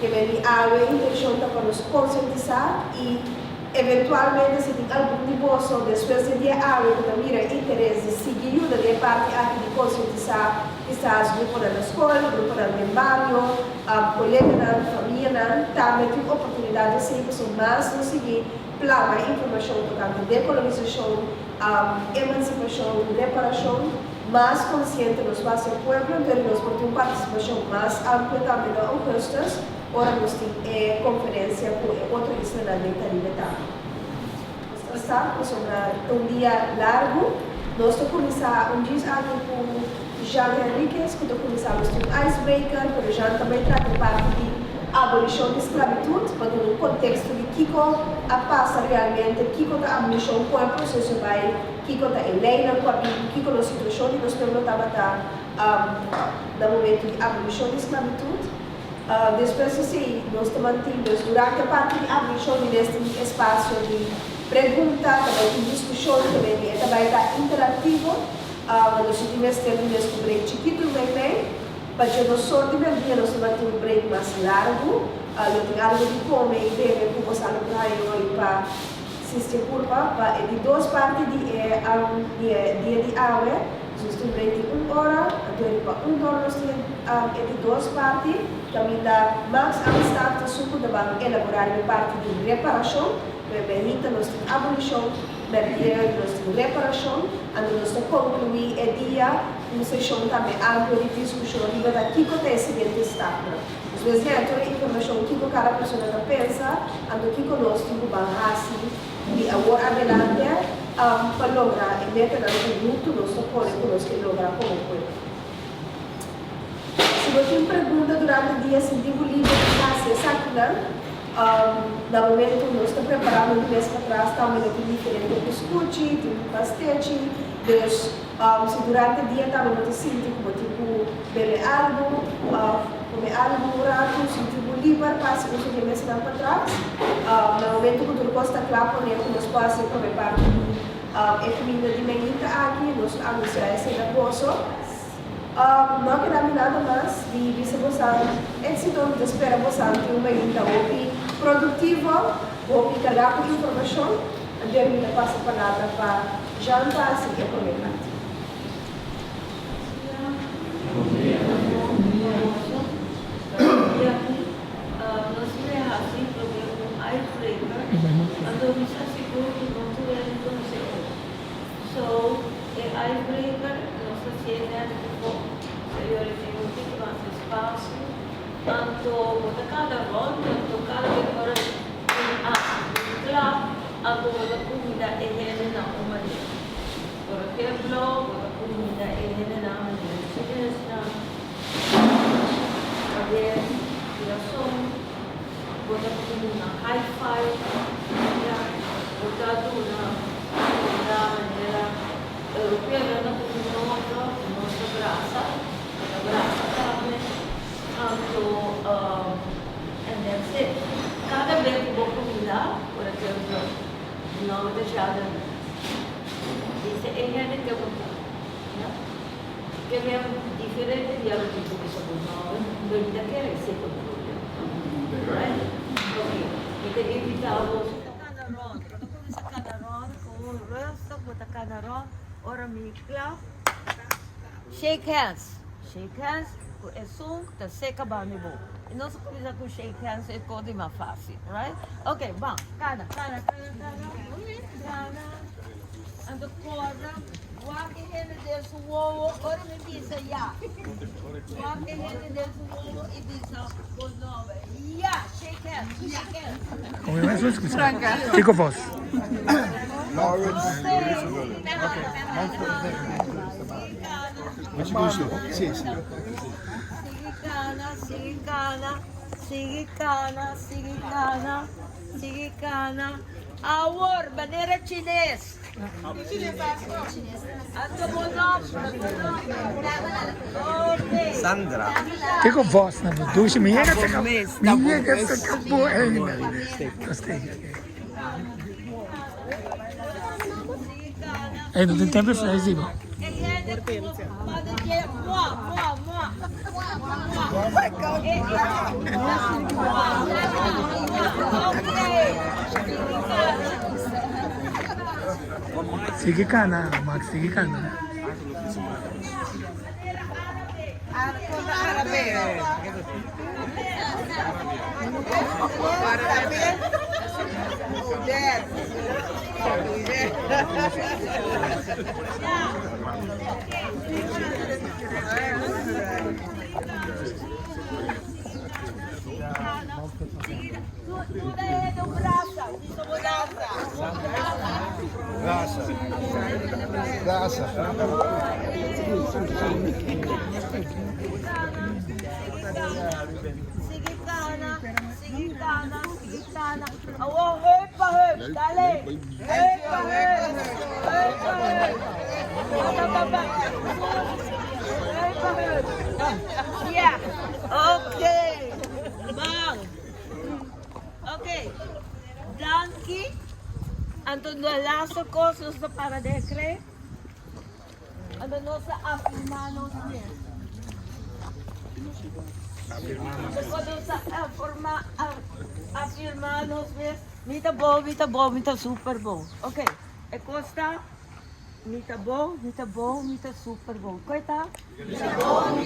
que vem a intenção para nos conscientizar e eventualmente se tem algum negócio depois de dia que também interesse seguir da parte aqui de conscientizar quizás grupo da escola, grupo do barrio, colega da família, também tem oportunidade de seguir mais não seguir plana informação tocante decolonização, emancipação, reparação, mais consciente nos nossos pueblos, então nós temos uma participação mais ampla também na Augustus. Ora nós temos conferência com outra estrela de Caribe. Está sobre dia largo, nós vamos começar dia aqui com Jean Henriquez, que começamos com Icebreaker, por exemplo, também trata parte de abolição da esclavitud, para no contexto de Kiko a passa realmente, Kiko da abolição, qual é o processo vai, Kiko da Helena, Kiko da situação que nós temos no momento de abolição da esclavitud. Depois, nós mantemos durante a parte de abolição neste espaço de pergunta, também de discussão, também está interativo. Nós tivemos um break chiquito também, para que nós só tivemos nós mantemos um break mais largo. Eu tenho algo de comer e beber para passar no praia para assistir curva, de duas partes de dia de aula. Nós temos break de 1 hora, para 1 hora nós temos de duas partes. Também dá mais amistade para suco de elaborar a parte de reparação, nós temos abolição, nós temos reparação, e nós temos concluir o dia, uma sessão também ampla de discussão, e daqui que tem seguinte estado. Às vezes, toda a informação que cada pessoa pensa, e que nós temos que de agora adelante, para lograr, e meter no grupo, nós podemos lograr como foi. Se você tem pergunta durante o dia, se tem um livro de classe, no momento nós estamos preparando um mês para trás, também tem diferente biscoito, tem pastete, se durante o dia também nós sentimos como tipo, beber algo, comer algo, se tem um livro, passa um mês para trás, no momento que tu gosta de claro, nós passamos para parte de comida de menina aqui, nós anunciamos esse negócio. Não queremos nada mais de vice-voção. Então, esperamos que uma ainda produtiva, ou carregar com informação, e termina passa a palavra para jantar, assim que é comer. So, icebreaker, nossa sociedade eu tenho muito mais espaço, tanto para cada ronda, tanto cada hora a comida é na humanidade. Por exemplo, a comida é na humanidade. A ver, criação, botar comida hi-fi, botar na maneira europeia, na comida nossa graça também, and that's it. Cada vez que vou convidar, por exemplo, não deixar dizer, é que eu vou que é diferente de algo que eu não, eu ainda quero ser controle. Ok, eu tenho que invitar você. Cada ronda, quando começa cada ronda, com o resto, botar cada ronda, ora me clap, shake hands. Shake hands, é som, tá seca, bani bom. E nós começamos com shake hands, é coisa mais fácil, right? Ok, bom, cada. Ando corda, walk in desse uovo, ora me diz já. Walk in desse uovo e diz o nome. Já, shake hands. Come mai sono scusa? Che cosa? What you gonna show? Sim. Sige cana. Awor, bandeira chinês. Sandra. Che con vostra? Tu ci mi è che sta capo e non tem tempo flessivo. Sige ka na, Max. Sige ka na. Graça. Sige kana. Awo, hep pa hep. Dali. Hep pa hep. Yeah. Okay. Bang. Okay. Danke. Anton laatste cursus para decre. Ano no sa afirmanos niya. Quando sa afirmanos niya. Mita bom, super bom. Okay. E costa mita bom, mita super bom. Coita? Mita bom,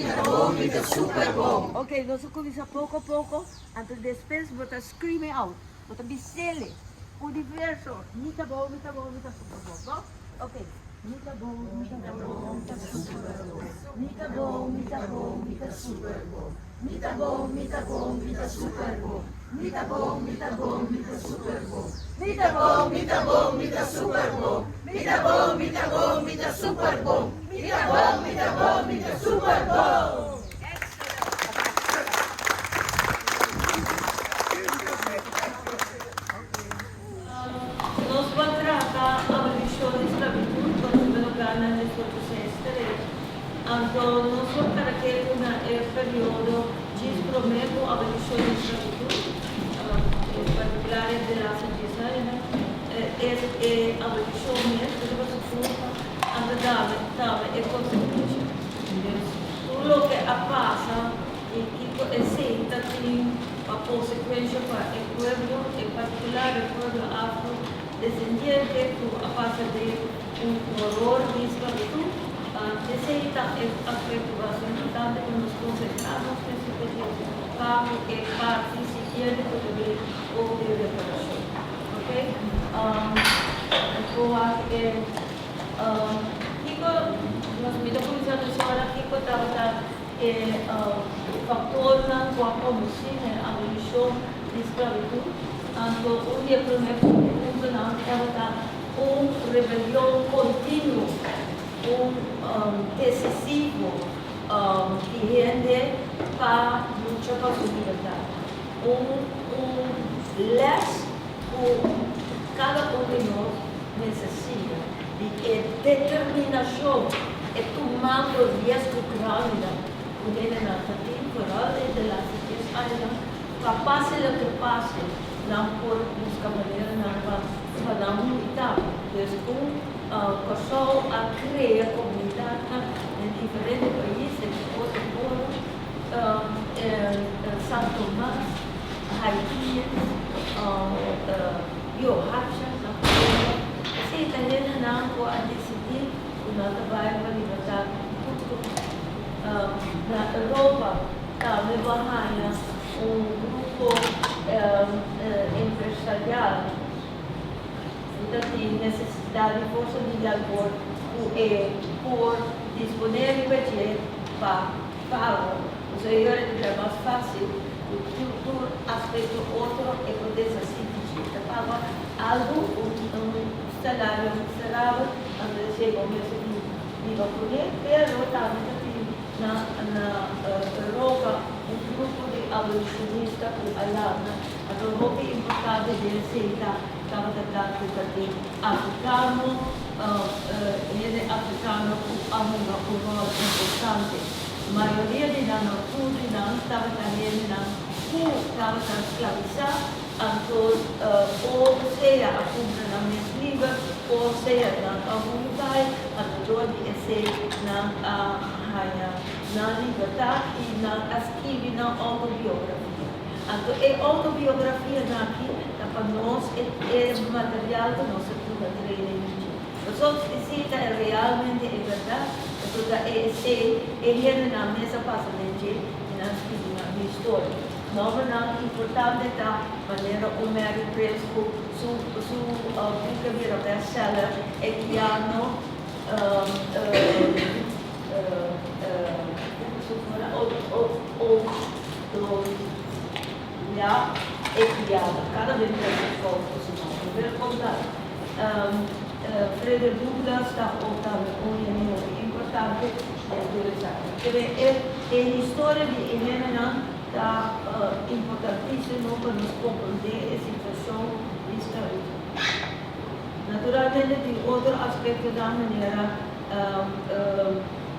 super bom. Okay, nós começamos pouco a pouco. Antes depois, bota screaming out. Bota bisele. Universo. Mita bom, super bom. Okay. Mita bom, super bom. Mita bom, super bom. Mita bom, super bom. Mita bom, super bom. Mita bom, super bom. Mita bom, super bom. Mita bom, super bom. Nos contrata abolición de esclavitud con la gana de su Anto non so perché il periodo ci prometto abolizione di schiavitù, in particolare della società, e abolizione della società, andare e conseguenze. Quello che passa è sempre a conseguenza per il pueblo, in particolare il pueblo afrodescendiente, che passa di un horror di schiavitù. Necesita a preocupación importante con los concentrados que se piden para que participen de o de reparación. ¿Ok? Kiko, nos pido comisión de sola, Kiko trabaja factor na comisión de abolición de esclavitud. Un día primero funcionaba rebelión continua. Decisivo que rende para luchar por su libertad. Les cada uno de nós necessita de determinação e tomando risco grande com ele na temporada da sociedade capaz de que passe não por os cavaleiros não para não lutar desde passou a criar comunidade em diferentes países, São Tomás, Haiti, Yohacha, se italiana não pode decidir o nosso trabalho para libertar na Europa, também vai grupo empresarial. Então, tem necessidade de força de labor por disponer de budget para pago. Ou seja, é mais fácil, por aspecto outro, é poder se pagar algo, salário miserável, onde chega o mês de vaponer, mas também na Europa, grupo de abolicionistas, a Europa é importante de aceitar. Estava tratando de africano, ele africano com um rol importante. A maioria de nós, tudo não estava também estava escravizado, então, ou seja, a compra na minha livre, ou seja, na comunidade, a toda esse na liberdade e na escrever na autobiografia. Então, a autobiografia aqui, para nós, é o material que nós estamos treinando. Nós necessitamos realmente é verdade, porque é na mesa passa de na história. Não é importante da maneira o Mary Prince, primeira best-seller, é piano, cada vez mais forte, Frederick Douglass está importante a história de Helena está importantíssima para nos compreender a situação de escravidão. Naturalmente, tem outro aspecto da maneira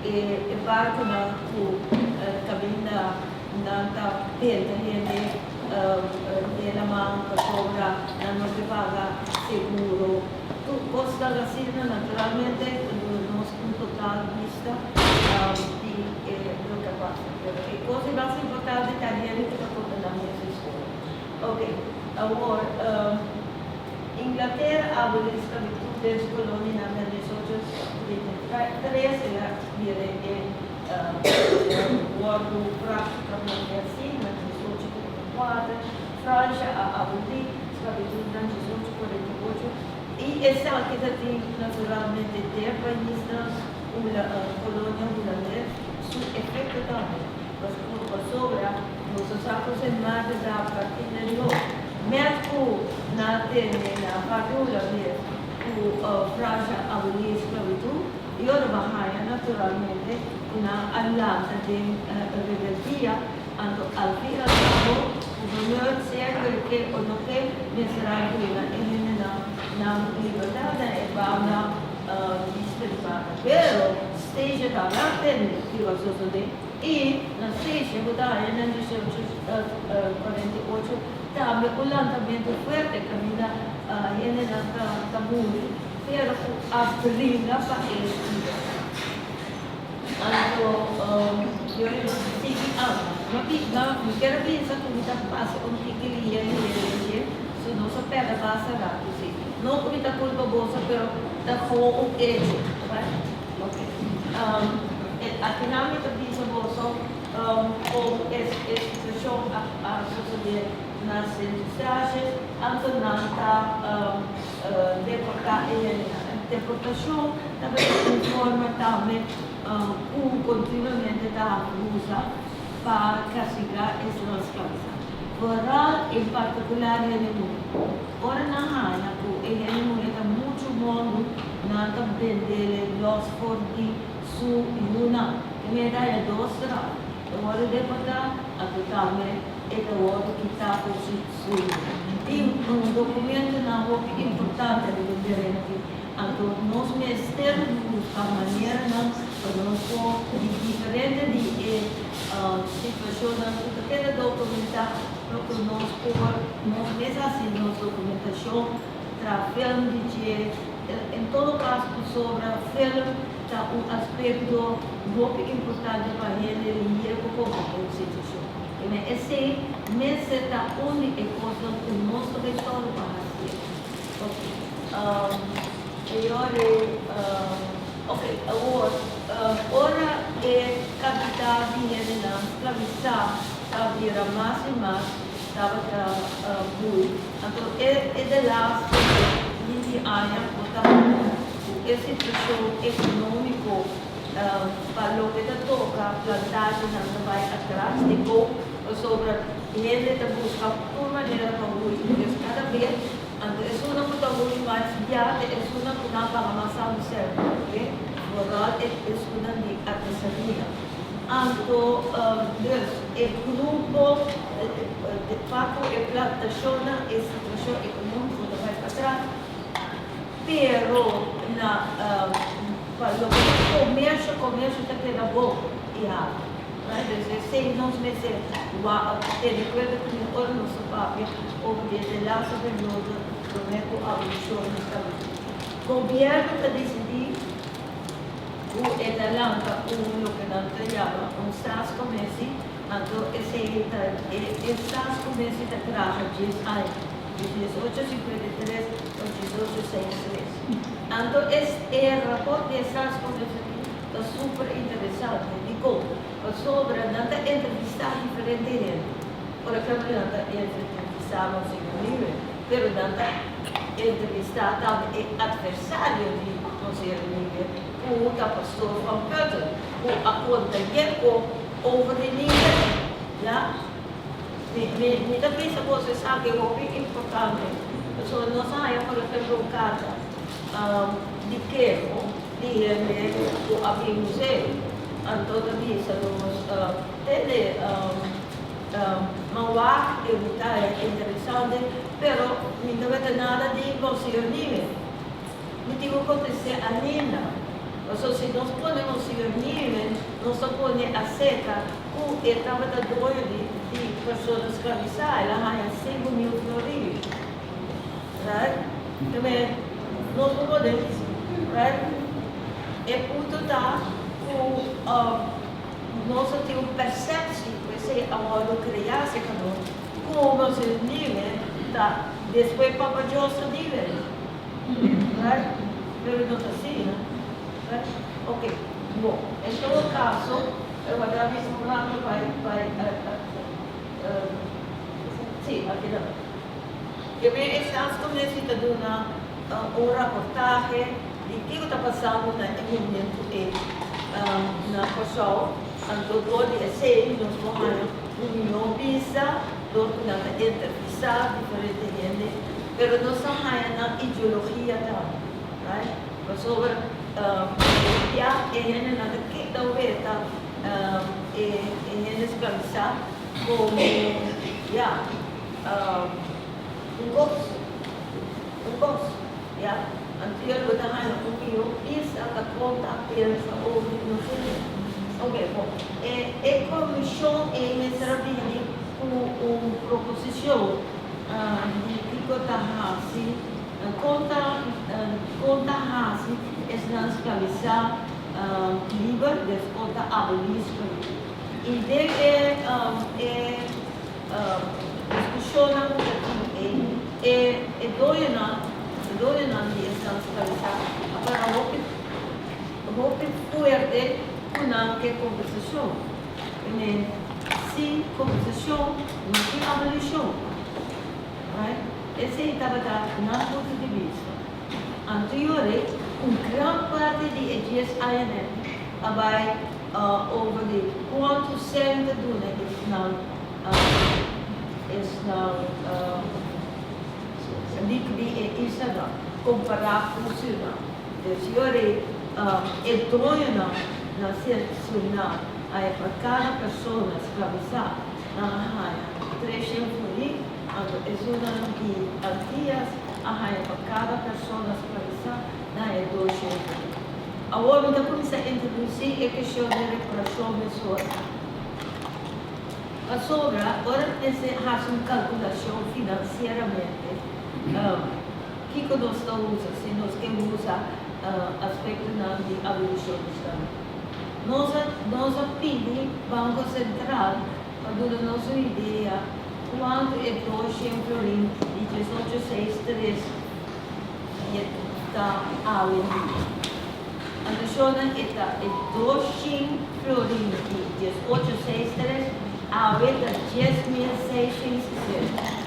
e barco na cabina na perda de mão para sobra não se paga seguro. Costa da Sina, naturalmente, nós um total vista de do que passa. A coisa mais importante é a gente que está na minha escola. Ok, agora, Inglaterra aboliu a escravidão desde a colônia na 1823, ela vira o órgão prático para manter assim, na 1844, França aboliu a escravidão na 1848. E esse aqui tem naturalmente ter país na colônia holandesa, seu efeito também. Mas por sobra, nos sacos em mata da partir de novo. Mesmo na parte holandesa, a França aboliu a escravidão, e a Bahia, naturalmente, na aliança de rebeldia, al fim e al cabo, o governo sempre que o não tem necessariamente na liberdade é para distribuir. Pero, esteja da latente filosofia e na esteja da em 1848 também o lançamento forte caminha na Cabul, pero abrir a país. Então, eu não quero pensar que está passando que queria se não se pega passa rápido. Não comita culpa bolsa, pero da fogo é, ok. A dinâmica disso bolsa, ou essa situação a suceder nas indústrias, antonanta deportação, também informa também continuamente da usa para castigar essas classes. Rural, em particular, ora na Hana, ele está muito bom na também los forti su Yuna, que me dá a doçra, agora depois a totalmente é o outro que está por su. E documento na roupa importante de dizer aqui, então nós mesmos a maneira para nós diferente de situação que cada documentar porque nós mesmos assim nossa documentação trabalhando de em todo caso sobre filme está aspecto muito importante para ele e como a situação. E esse mês está única coisa que nós estamos para fazer. Ok, agora é capital de Helena, escravizar, vira mais e mais, estava muito. Então, é de lá que a situação econômica para o que toca plantagem não vai atrás, depois sobre ele está buscando por maneira para o cada vez. Então, é uma coisa mais viável, é uma coisa para amassar o cérebro, ok? Moral é uma de artesania. Então, o grupo, de fato, é plantação, é situação econômica que vai para trás, pero para o comércio está tendo bom e Desde 6 meses, te recuerdo que ahora no se paga, o desde la período, prometo a abolición de esta ley. Gobierno que decidió, en Atlanta, lo que Atlanta llama un SAS Comesi, esse SAS Comesi de traje 10 años, de 1853 a 1863. Entonces, el reporte de SAS Comesi está súper interesante, digo, sobre Atlanta entrevistar diferente gente. Por ejemplo, Atlanta entrevistar a Monsignor Nive, pero Atlanta entrevistar também adversário de Monsignor Nive, o pastor Van Putten, o a conta over de Nive. Ja? Me também se você sabe que é muito importante. So, nós temos, por exemplo, uma carta de queijo, de o abrir museu. Então, isso nos tende mauar e é interessante, pero não vai ter nada de Monsignor Nive. Não tem que acontecer ainda. Então, se nós podemos Monsignor Nive, nós podemos aceitar o estava da dor de pessoas escravizadas, ela ganha 5.000 florins. Right? Também, nós podemos, right? É ponto da nós temos percepção, você agora criar-se como os níveis, tá? Depois para o nosso nível, right? Pero não está assim, né? Right? Ok, bom, em todo caso, eu vou dar um lado sim, aqui não. Eu estamos começando uma reportagem de o que está passando na momento na Kosovo, então de ser nós vamos uma visa, nós vamos entrevistar diferente gente, mas nós estamos na ideologia também, right? Sobre já é gente na que talvez é escravizar como já gosto, já. Anterior eu estava no isso a conta apenas ou não sei. Ok, bom. A comissão recebeu uma proposição de Kiko Tahasi, conta Hasi é escravizar livre desconta abolismo. E daí discussão na doinan di essenzialità, però molto fuerte con anche conversazione. Quindi sì, conversazione, non si abolizione. Right? E se stava da un punto di vista. Anteriore, un gran parte di EGS INM abai over di quanto sente dune is now die Instagram, comparar com o Suriname. Dus jullie entronham na Suriname, aí para cada pessoa escravizada, na raia, 300 florins, é Suriname e Antillas, a raia para cada pessoa escravizada, é 200 florins. Agora, nós começamos a introduzir a questão de reparação mensual. A sobra, agora, faz uma calculação financeiramente. Que nós estamos usando, se nós queremos usar aspecto de abolição do Estado. Nós pedimos ao Banco Central para dar a nossa ideia quanto é 200 florins de 1863 está a vender. A questão é 200 florins de 1863 a venda 10.660.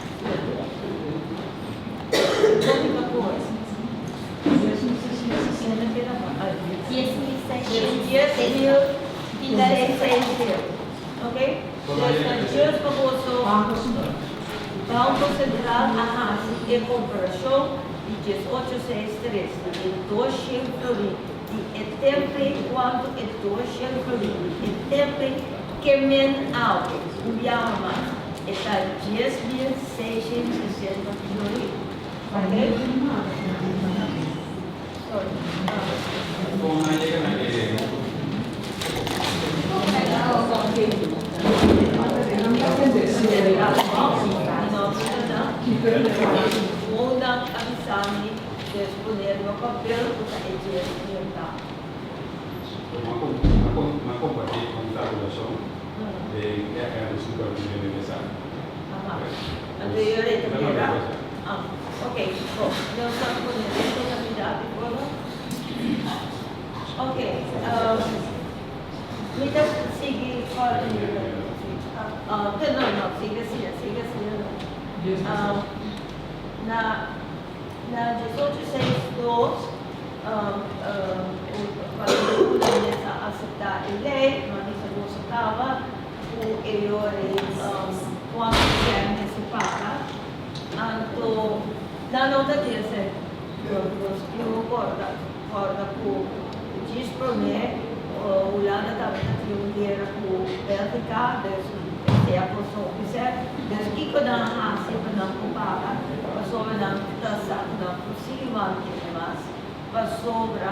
Única coisa. 10.600. Ok? Just para Banco Central a comparação de 1863, de 200 florins. E sempre quanto é 200 florins. E sempre que men alto, o Yama, está 10.660 florins. Okay? Sorry. Unang avisami disponer no papel kung oriental. Uma companhia com tabulação é a super organização. Anteriore era. Ok, bom, não estamos com isso na verdade agora. Ok, me dá seguir fora não, siga na 1862 quando começa a aceitar a lei, mas isso não estava o elore quando é antecipada, então não está dizendo eu concordo com diz para mim o Holanda também tinha um dinheiro com Bélgica, é a pessoa que serve, desde que quando a sempre não compara, passou a não taxa, não possível que mais, passou a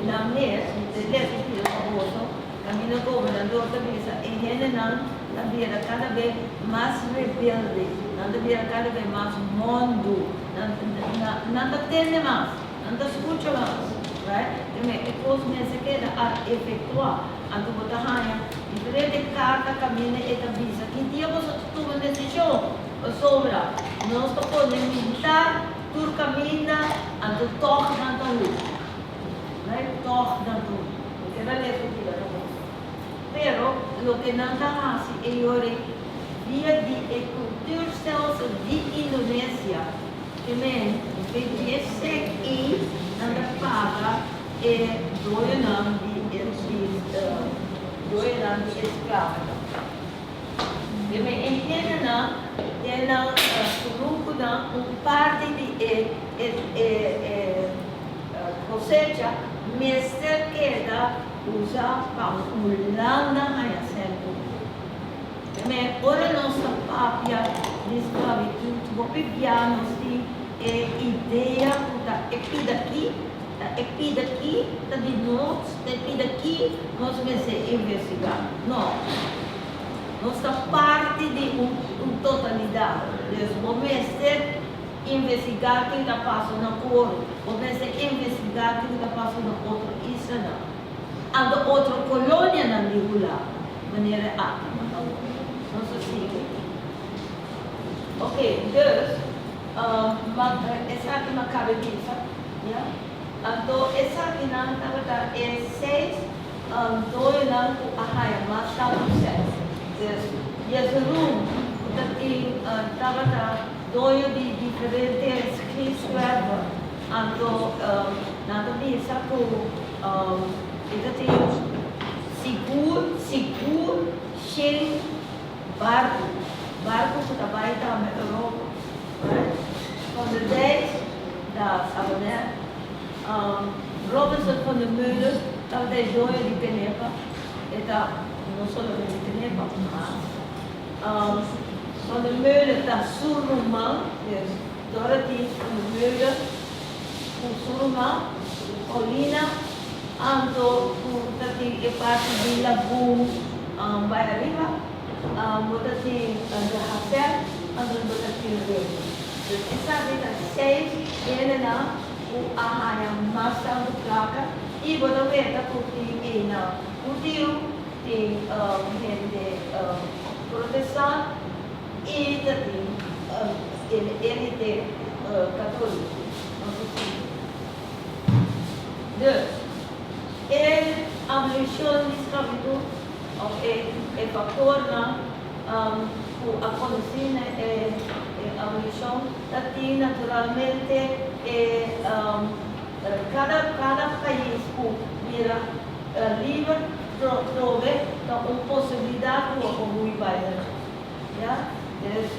na mesa, desde que eu famoso, caminho governador da mesa, e ele não vira cada vez mais rebelde, não vira cada vez mais mundo, não tem mais, não escuta mais. Right? E depois nessa queda a efetuar a tua tahanha diferente carta caminha e avisa que dia você toma decisão sobre não está podendo militar tu caminha a tu toque na tua luz, right? Toque na tua luz, porque não é isso que pero o que não está assim é ore via de cultura celso de Indonésia que nem esse e não paga e dois anos de escravo. E me entende não? Tem grupo não parte de cosecha, mas se queda usa para Holanda a sempre. Me ora nossa pápia de esclavitud, vou pegar nos ideia da epidaqui, da de nós, da epidaqui, nós vamos investigar. Não. Nossa parte de uma totalidade. Vamos investigar o que está passando na cor, vamos investigar o que está passando na outra isla. A outra colônia na Lihula, maneira ática. Nossa siga. Ok, dus, essa aqui é uma cabeça, então essa aqui não está é 6, 2 não a raia, mas está no 6. E esse room estava dois de diferentes escrever, então nada disso seguro, cheio, barco que trabalha na Europa. Van de 10, daar gaan we Robinson van der Meulen, dat hij zo in die Penepa, dat não só de Penepa, mas van der Meulen, dat Suruman, dus Dorothy van der Meulen, Suruman, Colina, Anto, dat die parte de Lagoon, bij de riva, dat die de Hazel, en dan dat die Reuven. Dus essa vida 6 ele na o arranha massa do placa e botar veta porque na o tio tem gente proteção e também ele tem católico. Dus ele abolição de escravidão é fator na acontecer abolição que naturalmente cada país vira livre trove uma possibilidade para o país.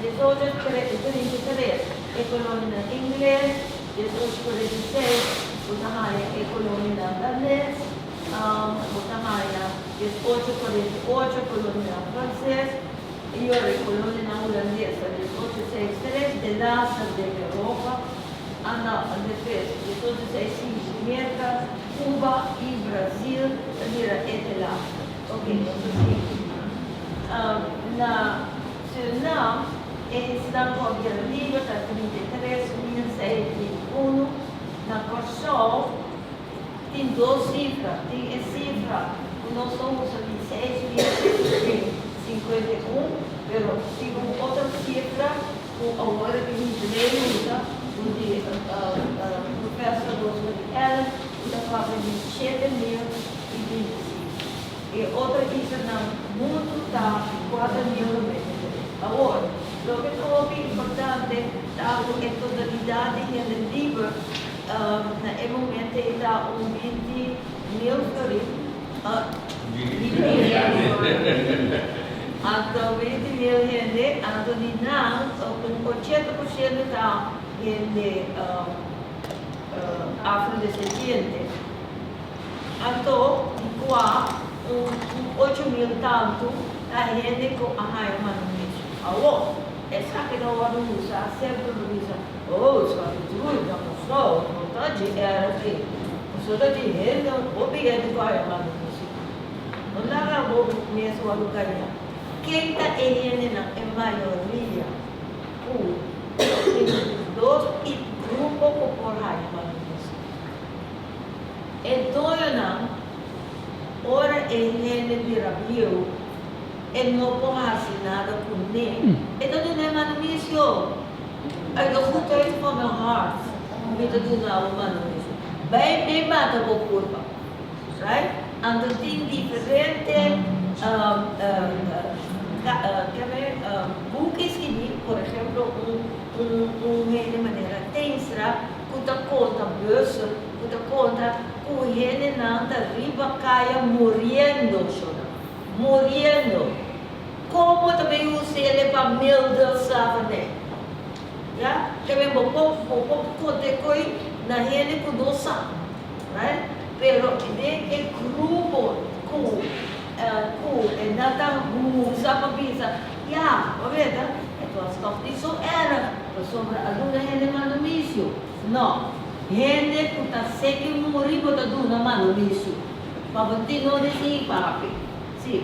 Depois 33 é colônia inglês, depois 46 é colônia danês, depois 48 colônia francês. E ora colônia holandesa, depois 63 de laça de Europa, depois 65 América, Cuba e Brasil, vira este lá. Ok, assim, na Suriname, eles estão com a língua, está 33, 16, na Corsol, tem 2 cifras, tem a cifra, nós somos ali 6.51, mas tem outra cifra, agora que a gente usa, onde o professor Rosemary Allen, está falando de 7.025. E outra cifra no mundo está 4.093. Agora, o que é importante, a totalidade do livro, no momento está 20.000 floridos. Então, 20.000 gente, com 80% está gente afrodescendente. Então, igual, 8.000 tanto, a gente com a raia manumismo. Alô, essa que não vai usar, sempre usa, escravatura, não sou, vontade era assim. O senhor de renda, o objeto vai a manumismo. Não dá para o mesmo lugar. Quem está em maioria, dos e grupo corporais manumismo. Então, não. Ora ele vira viu, ele não pode nada com ele. Então não é manumismo. I don't put it from my heart. Então não é manumismo. Bem mata o corpo, right? Então tem diferente buques que por exemplo de maneira tensa, que conta bolsa, que conta o gente não está riba caia morrendo, morrendo. Como também usei ele para mil Deus sabe, já? Também pouco conte coi na gente que não sabe, right? Pero de grupo que não está usa para pensar, já, obeda, então as coisas isso era sobre a luna gente manumismo, não. Gente que está sempre morrendo por tudo na mano disso. Para você não dizer papi. Sim.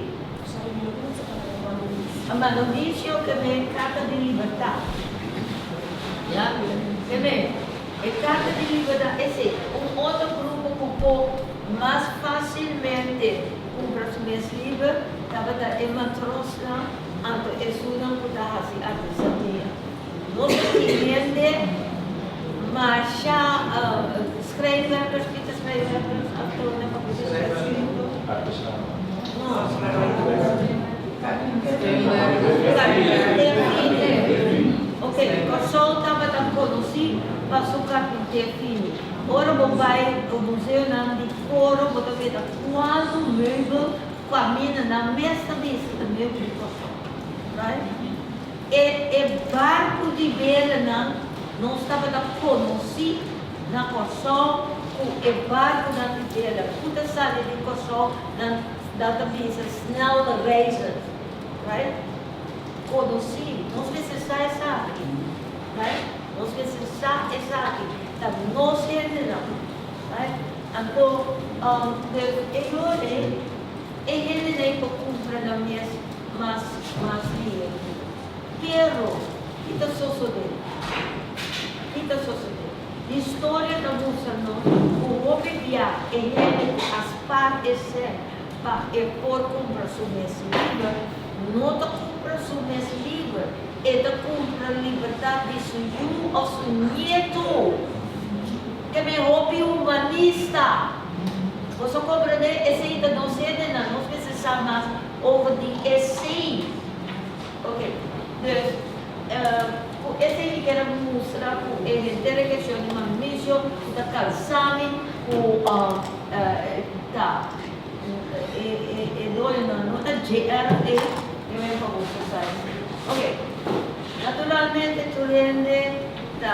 A mano disso que vem carta de liberdade. Já? Que vem? A carta de liberdade é outro grupo que pode mais facilmente comprar os meus livros. Estava em matrosa, então isso não pode fazer artesania. Nós temos mas já schrijfwerkers, Pieter schrijfwerkers, actoren, ok, Corsol estava tão conhecido para o carpinteiro fino. Ora, o museu de couro, você vê quase um meio caminha na mesma vista do meu de Corsol. E barco de beira não estava conhecido na Corsol, o barco da Ribeira, toda sabe de Corsol, da cabeça, snel reizen, right? Conhecido, não precisa essa aqui, right? Não precisa essa aqui, tá? Não se entendeu, right? Então, ele nem para comprar na minha mais linha, pero, que está sucedendo? Então, a história da música não o obedecer ele as partes para por comprar o mesmo livro, não está comprando o mesmo livro, ele compra a liberdade de seu ou seu neto, que é hobby humanista. Você compreende? Esse ainda não sei não precisa mais over the essay. Ok, esse ele quer mostrar que ele tem a questão de manumismo, da calçame, não é GRD, que é para você. Ok, naturalmente, tu rende da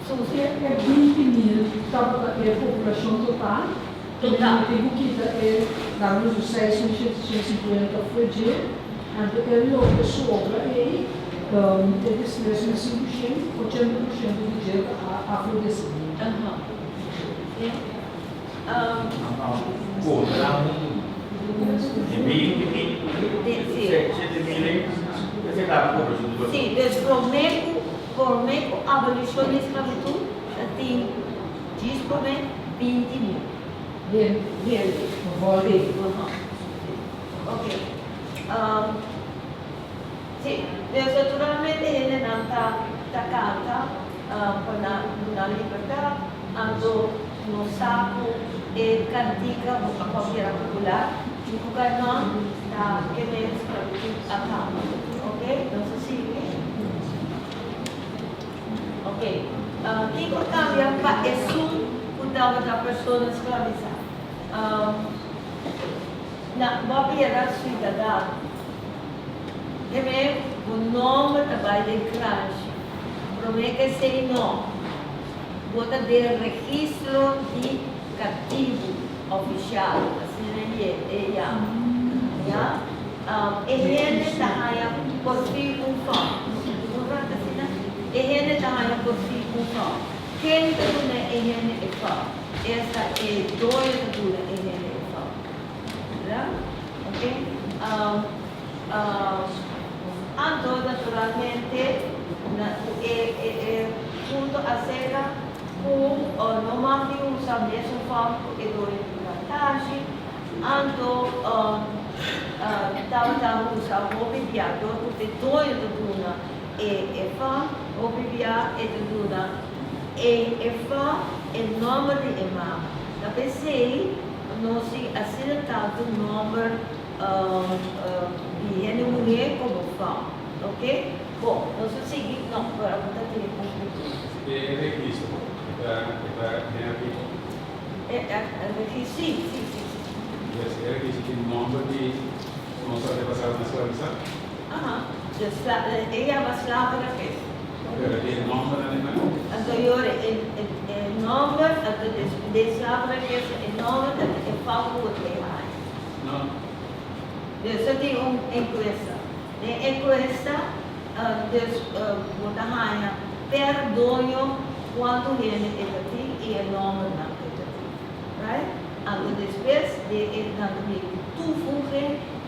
Suzy é 20.000, estava a população total. Total. Tem que dar nos 650 foi dia, então ele não pessoa para ele. Eles mesmo 5%, 80% do dia afrodescendente. Sim, prometo abolição da escravidão tem disponivelmente 20 mil. Bien. Vale. Ok. Sim, naturalmente ele não está canta na liberdade, ando no saco e cantica a qualquer popular, e o lugar não está querendo escravidão acaba. Ok? Não se sigue? Ok. Quem cambia para cuidava da pessoa escravizada? Na barreira cidadã, também o nome trabalha de crunch, promete ser não, bota de registro de cativo oficial, assim é, já, ele está aí por si fã, ele está aí por si fã, quem está na ele é fã, essa é dois da ele é fã, ok? Ando naturalmente junto a cega com normalmente usa mesmo forma que dou em vantagem ando estava usando o bibiador porque dois da duna é fã o bibia é da duna é fã é nome de imam da PC não se assina tanto nome e ele mulher como fã, ok? Bom, nós vamos seguir, não, agora vou dar tempo. É registro, tem aqui. Sim. É registro de nome de nossa antepassados na escravização. Ella é uma escrava da festa. Tem nome da animal. Anterior, o nome da escrava da festa, o nome da falta do trabalho. Não. Só tem enquesta. Na enquesta, botar raia, perdonho quanto ele é aqui e o nome não é aqui. Right? Então, depois de ele também tu funge,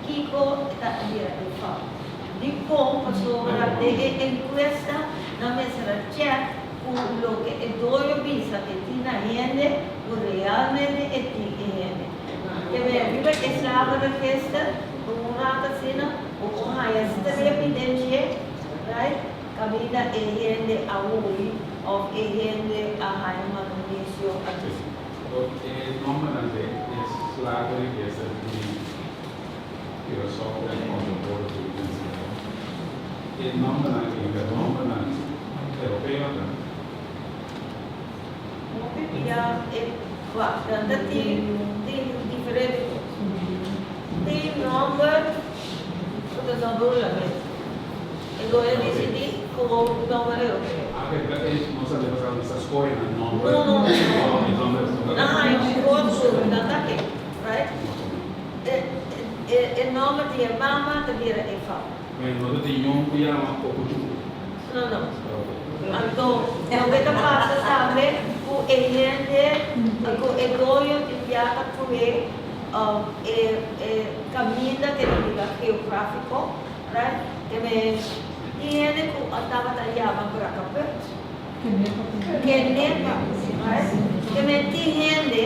Kiko está vira de fato. Depois, sobre a enquesta, na mesa check, o que é doio bisa que tinha gente, o realmente é tinha que ver, viva que estava na festa, rata cena, o raia esteve evidente, right? Cabida é gente a ui, ou é gente a raia manunisio a tudo. O nome da gente é slava de essa de filosofia como por o nome da gente europeu também. Tem diferente. Tem nome que não dura mesmo. Então eu decidi como nome europeu. Nossa antepassados nessas coisas, nome. Não, eu gosto da aqui, right? O nome de mama também é fácil. Mas não tem nenhum que é uma pouco de Não. Então, o que passa, sabe? O egoio de viajar por ele, caminho que liga geográfico, right? Que me tiene que estava trabalhando para cá. Que me tiene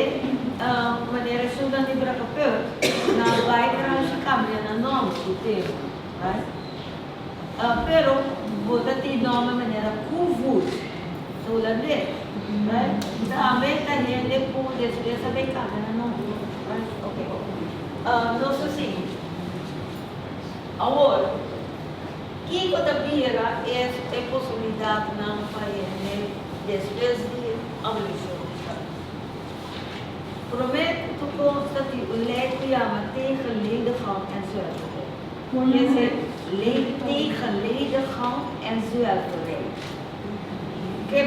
maneira sudan de para cá, na vai grande cambia na nome do tempo, right? Pero botar de nome maneira cuvus, holandês, right? Também tá gente por despeça de cambia na nome, right? Ok. Não sei assim. Agora, que coisa vira é a possibilidade não fazer despeça de abolição. Prometo que consta que o lei que ama tegen lediggang en zuivering. Je zegt lei tegen lediggang en zuivering. Que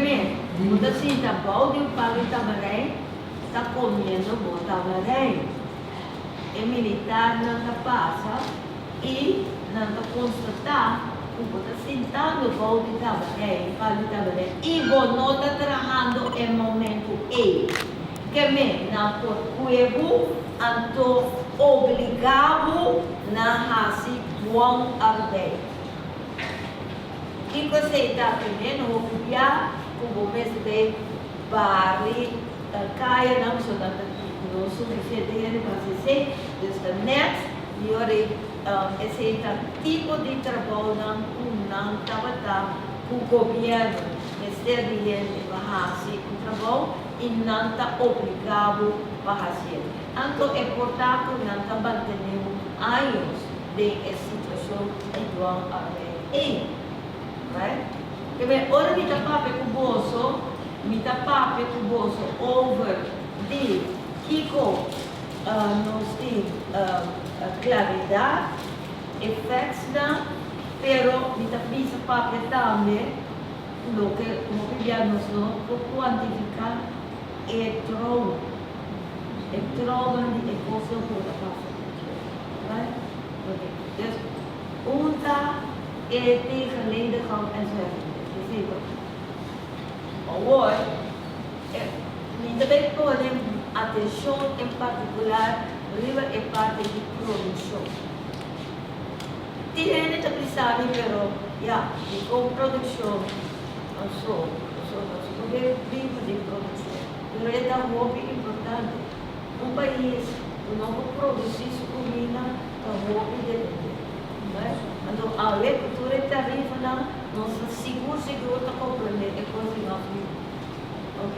muita gente está bom de palitamarém, está comendo bom tamarém. É militar não está passa e não está constatar que está sentando bom de tamarém, palitamarém e bom não está trabalhando em momento E. Que na por cuevo anto obrigado na hasi buang arbei. Kiko se ita primeiro o kuya kubo mesbe bari kaya nam so that no suficiente para se desde net miore esse tipo de trabalho não estava o governo está dizendo para fazer o trabalho e não está obrigado para fazer. Então é importante não está mantendo anos de situação igual a ele, right? Porque ora me dá papel com bolso, over de Kiko nos tem claridade, effects da, pero me dá pisa papel também, lo que já nos não quantificar é trono de coisa por a passa, right? Okay, dus é tegenleden gaan en zeggen. Agora, também podem atenção em particular riba é parte de produção. Tiene que precisar, pero ya, de com produção, nós podemos viver de produção. Pero é da hobby importante. País, não produzir comida, é hobby de então, a agricultura é tarifa, nós seguro está compreender é coisa que nós vivemos. Ok.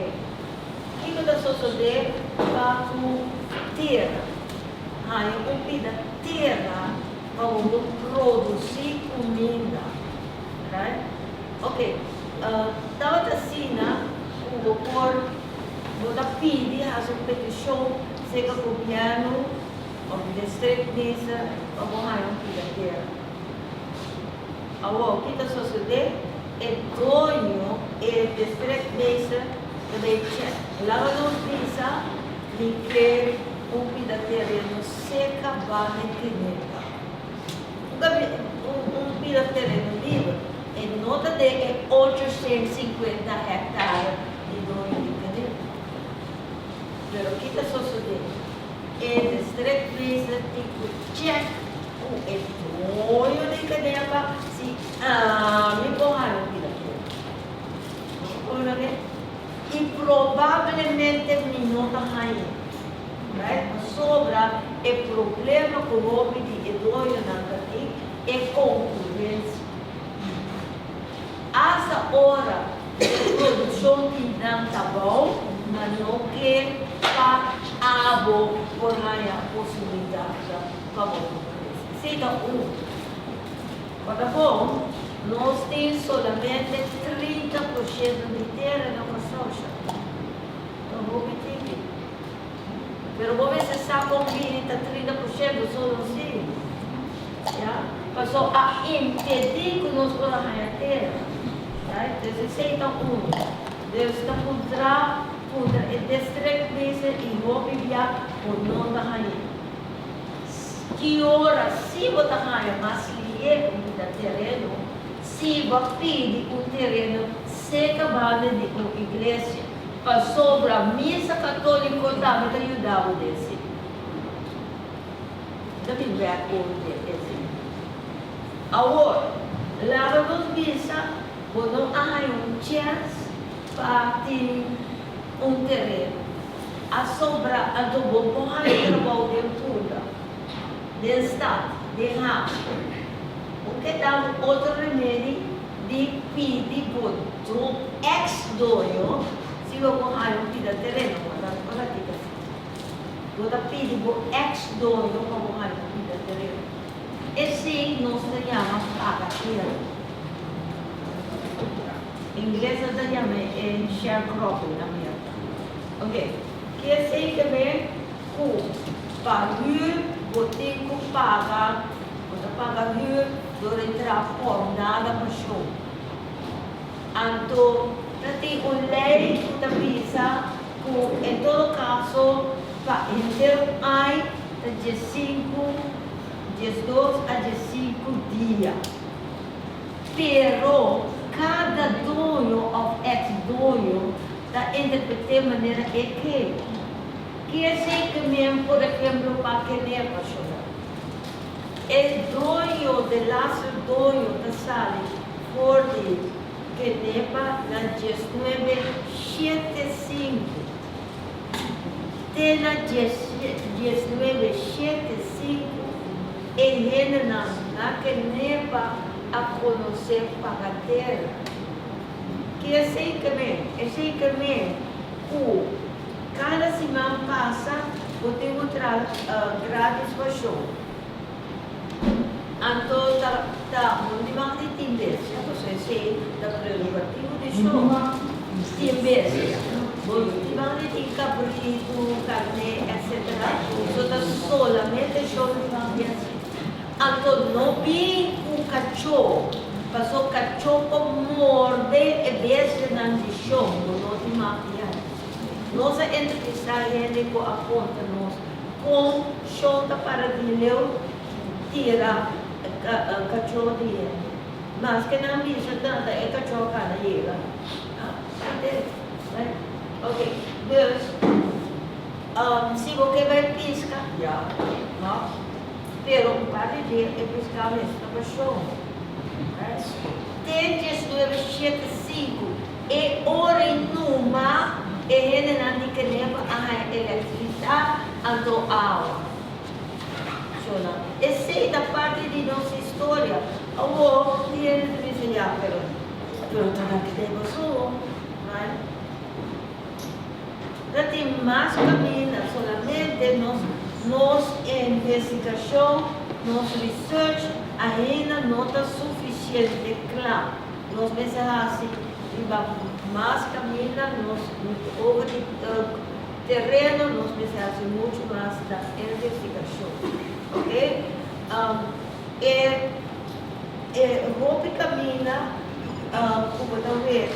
O que está sucedendo para a terra? Eu pedi terra para produzir comida. Right? Ok. Estava assim, o doutor pede a sua petição, seja o governo, o distrito dessa, para a terra. Agora, o que está sucedendo é dono e distrito dessa leite. Lá não precisa de que terreno seca barra química. Terreno livre, em nota de 850 hectares de dono de cadeia. Mas o que está sucedendo? É distrito dessa tipo check o dono de cadeia para se me borraram e provavelmente não está aí. Sobra é problema com o homem de dono aqui é concorrência. Essa hora de produção que não está bom, mas não quer para a possibilidade para a concorrência. Cita Para bom, nós temos somente 30% de terra na construção. Então, vou repetir. Mas vou ver se está combinando 30% só não sei. Passou a impedir que nós podemos ganhar terra. Então, Deus está contra o distrito e vou viajar por não ganhar. Que hora se você ganhar mais o terreno, se você pedir um terreno seca base de uma igreja para sobre a missa católica também te ajudava desse. Também vai acontecer desse. Agora, lá nos missa, quando há chance para ter um terreno, a sobra a do bom trabalho de tudo, de estado, de rápido. O que dá outro remédio de pedir por do ex-dono, se eu vou pedir terreno, vou pedir por ex-dono para pedir terreno. Esse não se chama paga-terra. Em inglês se chama sharecropping na minha. Ok. Que esse que vem com para você pagar durante a fornada para show. Então, tem uma lei que precisa, em todo caso, para interromper de 2 a 5 dias. Pero, cada dono ou ex-dono está interpretando de maneira que que é que mesmo, por exemplo, para que nepa chorar. O dono de laço dono da sala por que nepa na 1975. Na 1975, ele na que nepa a conhecer Pagatera. Que é que mesmo, cada semana passa, eu tenho grátis para show. Então, onde vai ter timbres? Você sei, da prerrogativa de show. Timbres. Onde vai ter cabrito, carne, etc. Então, solamente show de timbres. Então, não vem o cachorro. Passou cachorro morde e beijo na show, não te maquiar. Nossa entrevistada com a conta nós com show para dinheiro tira cachorro de ele. Mas que não me tanto é cachorro cada dia. Ok, mas se você vai piscar, já, não? Pero um par de dias eu piscava esse cachorro. Desde 1975 e hora numa ele não tinha a eletricidade e água. Essa é a parte de nossa história. Agora, tem que ensinar, pero também temos tem mais caminho, solamente nossa investigação, nosso research ainda não está suficiente, claro. Nós pensamos assim, mais caminho, nós over de terreno, nós pensamos assim, muito mais da investigação. Ok? Roupa caminha, como talvez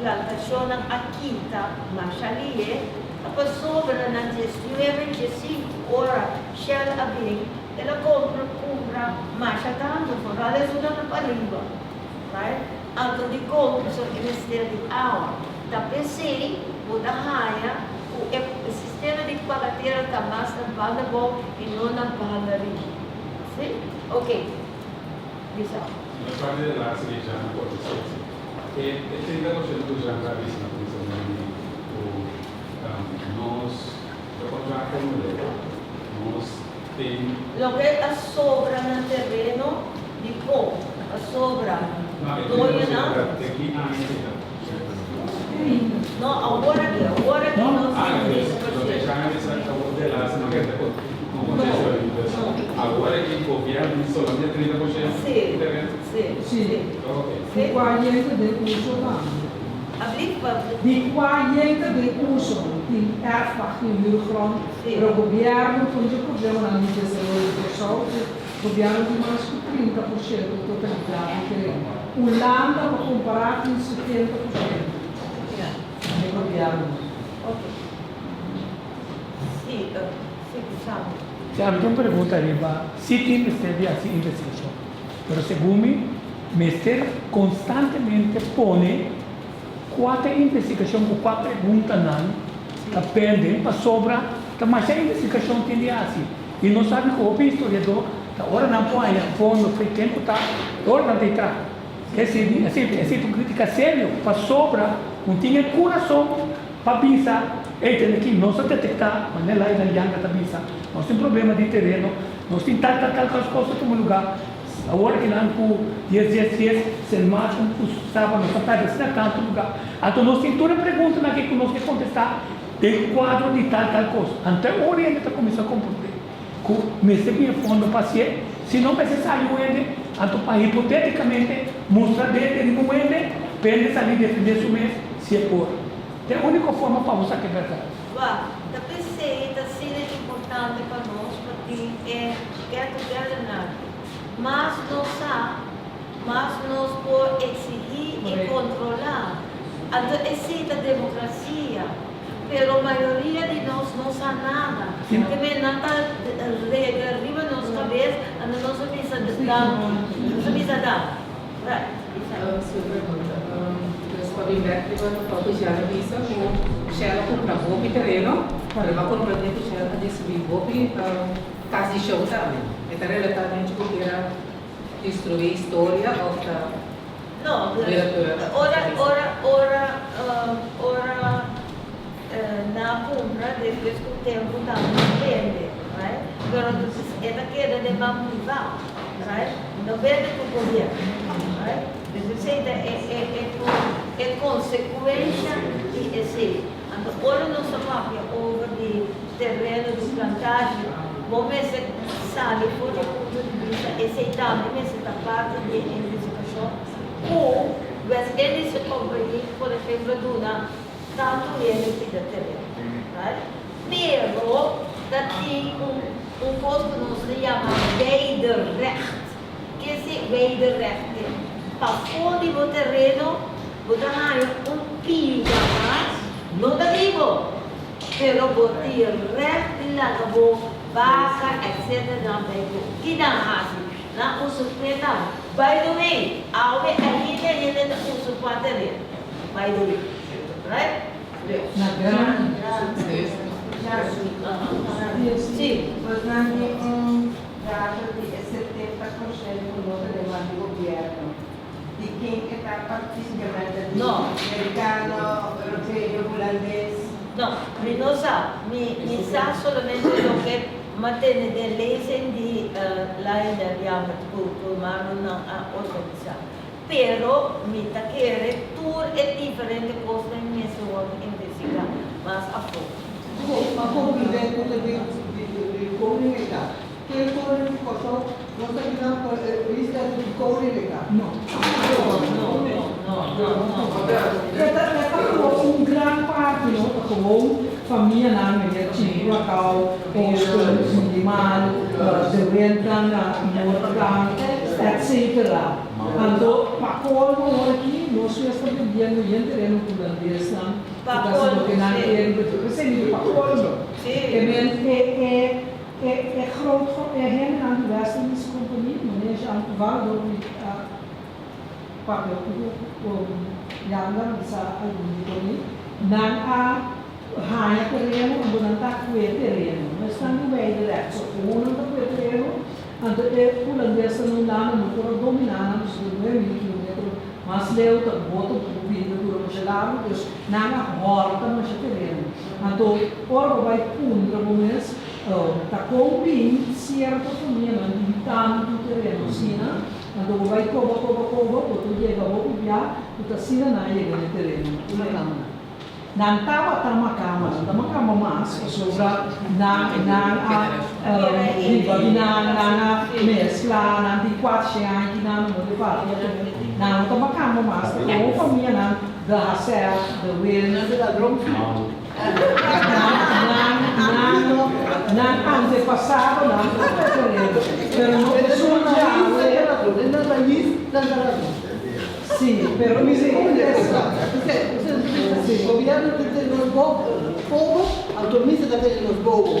plantação aqui, tá? Mas ali a pessoa na 19 horas, se ela abrir, ela compra, mas já está no fundo, ela ajuda na palimba. Antes de compra, só investir de água. Da PC, o da raia, o sistema de pagatera está mais na banda bom e não na banda rígida. Sim? Ok. Bisa. Na parte de la já não pode ser. E 30% dos jantares na comissão de nós, eu contrato com mulher, nós temos... Lo que sobra no terreno de como, sobra. Não, agora que nós agora que o governo solamente 30% Sì. Di qua niente del uso di qua niente del uso di erfpacht in huurgrond. Per il governo con il problema non mi piace soldi, il governo di massimo 30% totalizzato. Un land va comprato in 70%. Il governo. Ok. Sì, diciamo. Tem uma pergunta arriba, se tem esteve assim investigação, pero segundo Mister constantemente põe 4 investigações com 4 perguntas não, que pendem para sobra, mas a investigação tem assim, e não sabe qual é o historiador, a hora não põe a fundo, foi tempo tá, hora não tem tra, esse crítica sério para sobra, não tinha coração para pensar. Tem aqui, nós detectar, mas não é lá em Aliança também, nós temos problema de terreno, nós temos tal coisas como lugar. Agora que não com 10 dias, sem mais, como estava, nós estamos em tanto lugar. Então, nós temos toda a pergunta que nós temos que contestar, tem quadro de tal coisa. Então, agora ainda está começando a compreender. Mas se bem fundo para ser, se não necessário ainda, então, para hipoteticamente, mostrar dele não ainda, pende sair defender isso mesmo, se é por. É a única forma para você que é verdade. Da PC está sendo importante para nós, porque quer governar. Mas nós podemos exigir e controlar. Então, essa é a democracia. Mas a maioria de nós não sabe nada. Porque não está arriba na nossa cabeça, não sabemos dar. Right. Sua pergunta. probabilmente quando já visa o Shell compra bopi terreno, para compreender que Shell tem subir bopi casa de show também. Então relativamente porque era destruir a história ou No, ora na compra depois que o tempo está depende, right? Pero esta queda de banco privado, right? Não vende do governo, right? É consequência de esse. Então, ora não se fala over de terreno de plantagem, vamos ver sabe por que ponto de vista esse também essa parte de investigação ou mas eles se compreendem, por exemplo, dona tanto ele que da terreno, right? Pero tem posto que não se chama wederrecht, que esse wederrecht para onde o terreno botar pio da mais, não dá vivo, pero botar recht lá na boca, vaca, etc. Não tem que dá assim, na uso preta. By the way, awe ainda uso para terreno, by the way, right? na grande Sim. Mas não dado de 70% do nosso demanda do governo. De quem está participando? Não. Americano, europeu, holandês. Não, não sabe, me sabe somente o que mantém de leis de lá em Diama por mar não organizar. Pero me tá querendo tudo é diferente coisa em minha investigar, mas a fogo. Uma convivência de comunidade. Que é comunicação, não sei não, lista de comunidade. Não. Um grande parte, como família na minha tia, local, posto, de mal, de renta, morta, etc. Então, para colmo aqui, nós estamos vivendo em terreno holandês, para colmo, é groot, heel aan de Westernse compagnie, meneer Jean Valdo, papel yang sa alumni nan a hanya terreno abundante quel terreno mas stanno bene adesso uno da quel terreno anto e holandesa non hanno ancora dominano su 2000 km mas leu ta boto vindo por gelado dus nana horta mas terreno anto ora vai pundra momentos ta combin certa família não tanto terreno sina anto vai coba outro dia vou via tu sina na ia ganhar terreno uma cama nan tawa tama kama mas sobra na mescla nan di quatro anos nan no fala nan tama kama mas o família nan da céu da wind da drum nan antepassado nan pero no es una sí, pero mi segunda o governo tem nos povo, autonomista da ter nos povo. O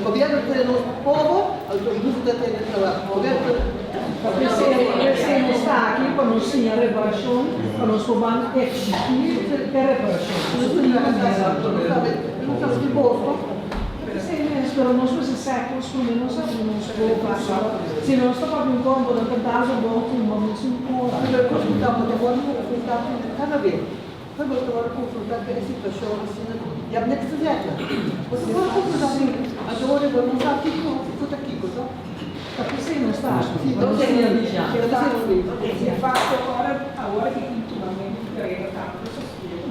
governo tem nos povo, autonomista da ter nos governo. Você não está aqui para nos sim a reparação, para nos cobrar exigir a reparação. Não está de bolso. Pero nós precisamos séculos como nós sabemos passar. Se nós estamos para um campo da casa, volta um momento embora. Eu consultava agora, cada vez. Foi agora consultar aquela situação assim, e a minha decisão. Você vai consultar assim, agora eu não sabe o que fica aqui, então. Você não está? Sim, então tem ali já. Se faz agora que intimamente entrega tá.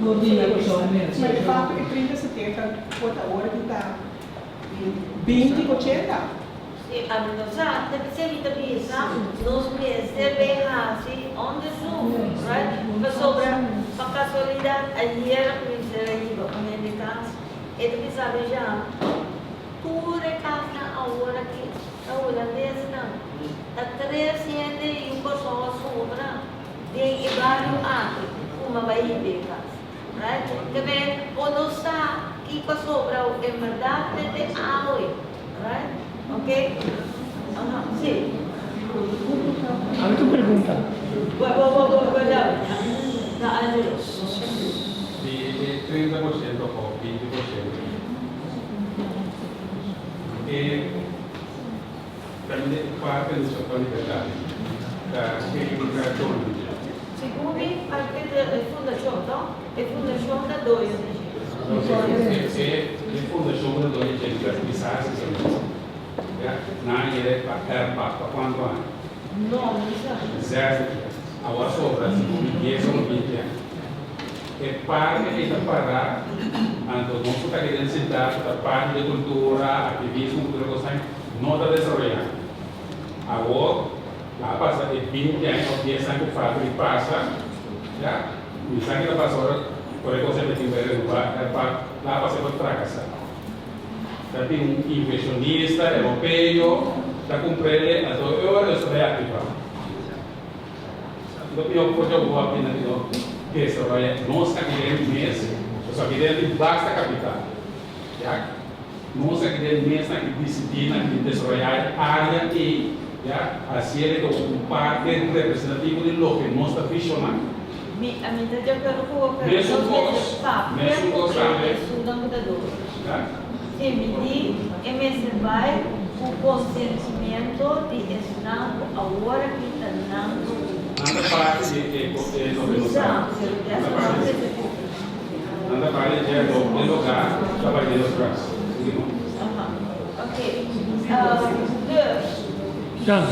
No dia que eu mesmo. Mas de fato é 30, 70, outra hora que está 20, 80. A nossa, deve ser vida bisa, nos percebe assim, onde somos, right? Mas sobre a casualidade, a hierarquia americana, ele sabe já, tudo é casa agora que a holandesa não, a 301 pessoas sobra, de vários atos, uma vai ir right? Que vem, ou não está, que sobra é verdade de água, right? Ok? Sim. A ver tu pregunta. Guarda. Da Angelo. 30% o 20%. E também parte da sua liberdade, da reivindicação. Segundo a fundação, não? É fundação da dois. É fundação da dois gente que precisa na ele para quanto ano? Não, não Certo. Agora sobra se não me é parte da parar, então não está querendo sentar da parte da cultura, ativismo, cultura que não está desenvolvendo. Agora, lá passa de 20 anos ou 10 anos que faz e passa, já, me sabe que passa agora, por exemplo, você tem que renovar, lá passa por fracassar. Tem inversionista europeu, está comprando, então eu sou reativa. Então, eu vou apenas que essa vai nós queremos mesmo, só queremos basta capital, já? Nós queremos mesmo que disciplina, que desenvolver área e já assim ele é parte representativo de lo que nós está visionando. A minha eu quero colocar Mesmo também. Estudando da dor. Já? Se me diz, vai o consentimento de estar agora que está dando. Nada parte de nada parte de lugar trabalhando os braços. Ok. Jean,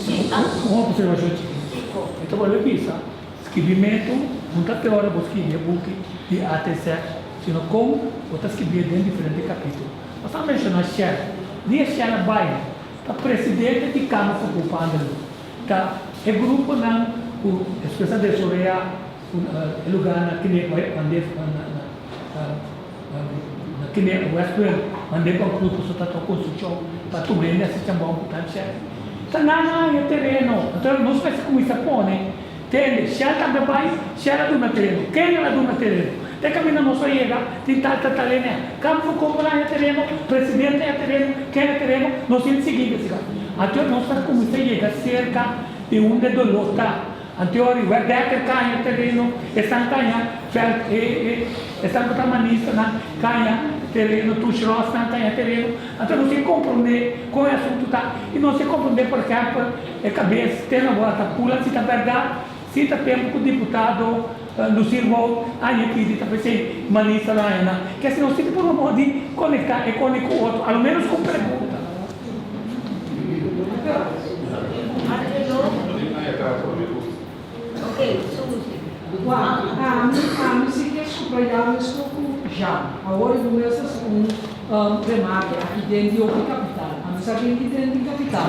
Sim, uma observação aqui. Então, olha aqui, escrevimento, não está teoria para escrever book de ATC, sino como você escrever dentro de diferentes capítulos. Você está mencionando a Xera. Nem a Xera vai, está presidente de Câmara ocupando. Está é grupo na expressão de Soreia, o lugar que nem vai andar que nem o Westwell, andei para o grupo só está construção para tu ainda se chama um tanto certo. Então não é terreno, então não se como isso põe, tem Xera também vai, Xera do terreno, quem ela do terreno, tem caminho não só chega, tem tal né, campo comprar é terreno, presidente é terreno, quem é terreno, nós temos seguinte assim, até não se como isso chega cerca de do lota, anterior vai dar canha terreno, estão canha, estão com tamanista na canha terreno, tu churros na canha terreno, então não se compreende com o assunto tá e não se compreende por exemplo é cabeça tem na volta pula se está verdade se está tempo com o deputado no Silvio aí aqui de tapete manista lá na que se não se por um modo de conectar e conectar com o outro, ao menos com pergunta. Ok, Suzy. Se quer subrayar isso já. Agora começa um remate aqui dentro de capital. A mim sabe que dentro de capital.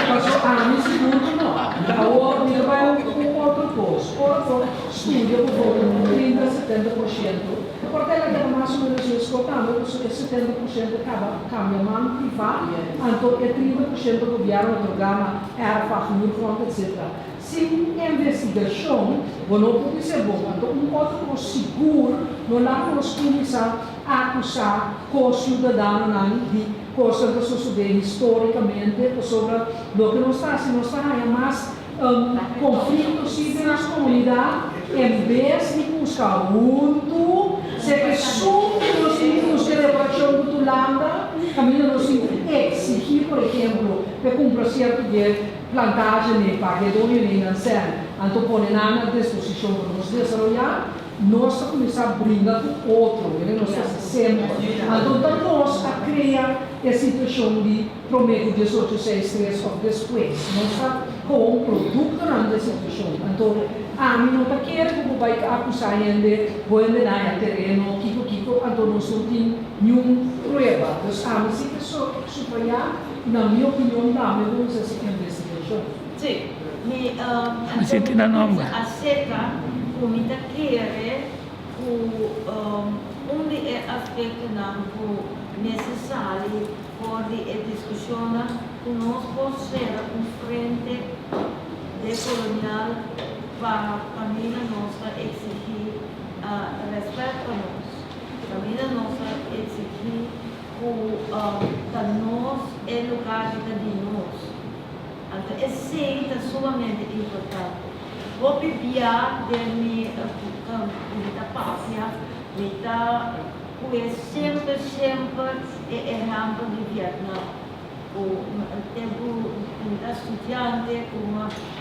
Mas a mim seguro não. Agora me vai com outro posto. Outro estudo por 30, 70%. Porque ela é mais ou menos escutando, 70% cambia mão privada, então é 30% do governo programa era para etc. Se investigação, não pode ser bom, então outro seguro, não dá para nós começar a acusar com o cidadão de coisas que sucedem historicamente sobre o que nós está, se nós está mais conflitos nas comunidades, em vez de buscar muito, se que nós temos que levar do landa, caminho nós temos que exigir, por exemplo, para cumprir certo de plantagem de paredões e nansen, então põe na disposição para nós desenvolver, nós começar a brigar com o outro, nós sempre. Então, nós a criar a situação de prometo 18, 6, 3 ou depois, nós está com o produto da situação. Então, a mim não está querendo que vai acusar ainda, vou andar no terreno, kiko, então nós não temos nenhuma prova. Então, a mim se que subrayar, na minha opinião, dá-me essa investigação. Sim, aceita como está querendo onde é aspecto necessário para a discussão conosco ser frente decolonial para a família nossa exigir respeito a nós. A família nossa exigir para nós é lugar de nós. Então, esse é sumamente importante. Hopi Bia de mi pátria, sempre ejemplo de Vietnam. Teve um estudante com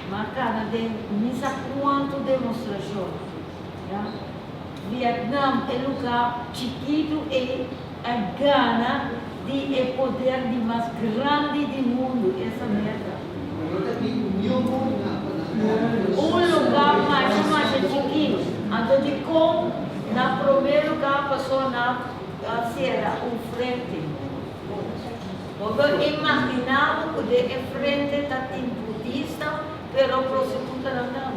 uma cara de não sei quanto demonstração. Vietnam é um lugar chiquito e a gana de poder de mais grande do mundo, essa meta. Lugar mais chiquito. Então, de como, na primeiro lugar, passou na Sierra, frente. Eu imaginava que de frente da tem budista, pero prostituta não.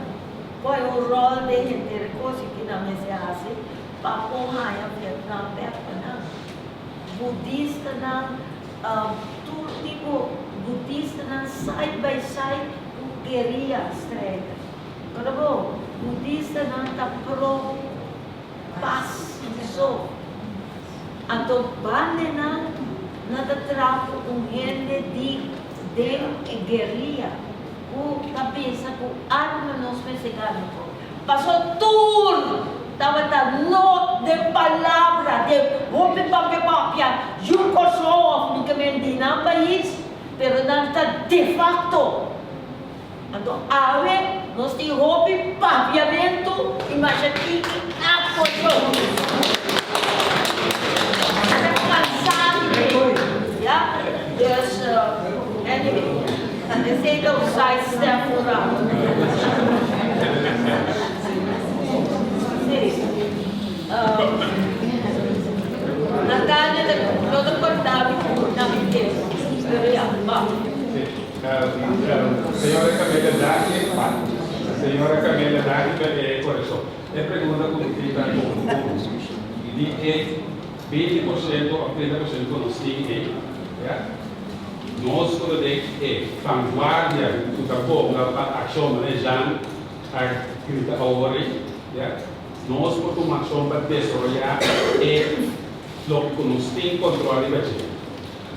Qual é o rol de gente coisa que na mesa assim, para pôr a Vietnam perto não. Budista não, tudo tipo budista não side by side, guerrilha estreita. Tá bom? Budista não está pro paz e só. Então, bande não nada trata com gente de guerrilha, com cabeça, com arma, nós pensamos. Passou tudo, estava no de palavra, de roupa papia, Yugoslávia, unicamente no país, mas não está de facto. Então, nós temos roupa papiamento, imagina que yeah, there's anyway, they say those sides step around. Natália, toda cortada na minha Senhora Camila Dagli, senhora Camila Dagli, correção. É pergunta como fica de que 20% ou 30% nós temos nós quando é vanguarda do trabalho da ação manejando a grita hoje nós por uma ação para desarrollar é lo que nós temos controle para gente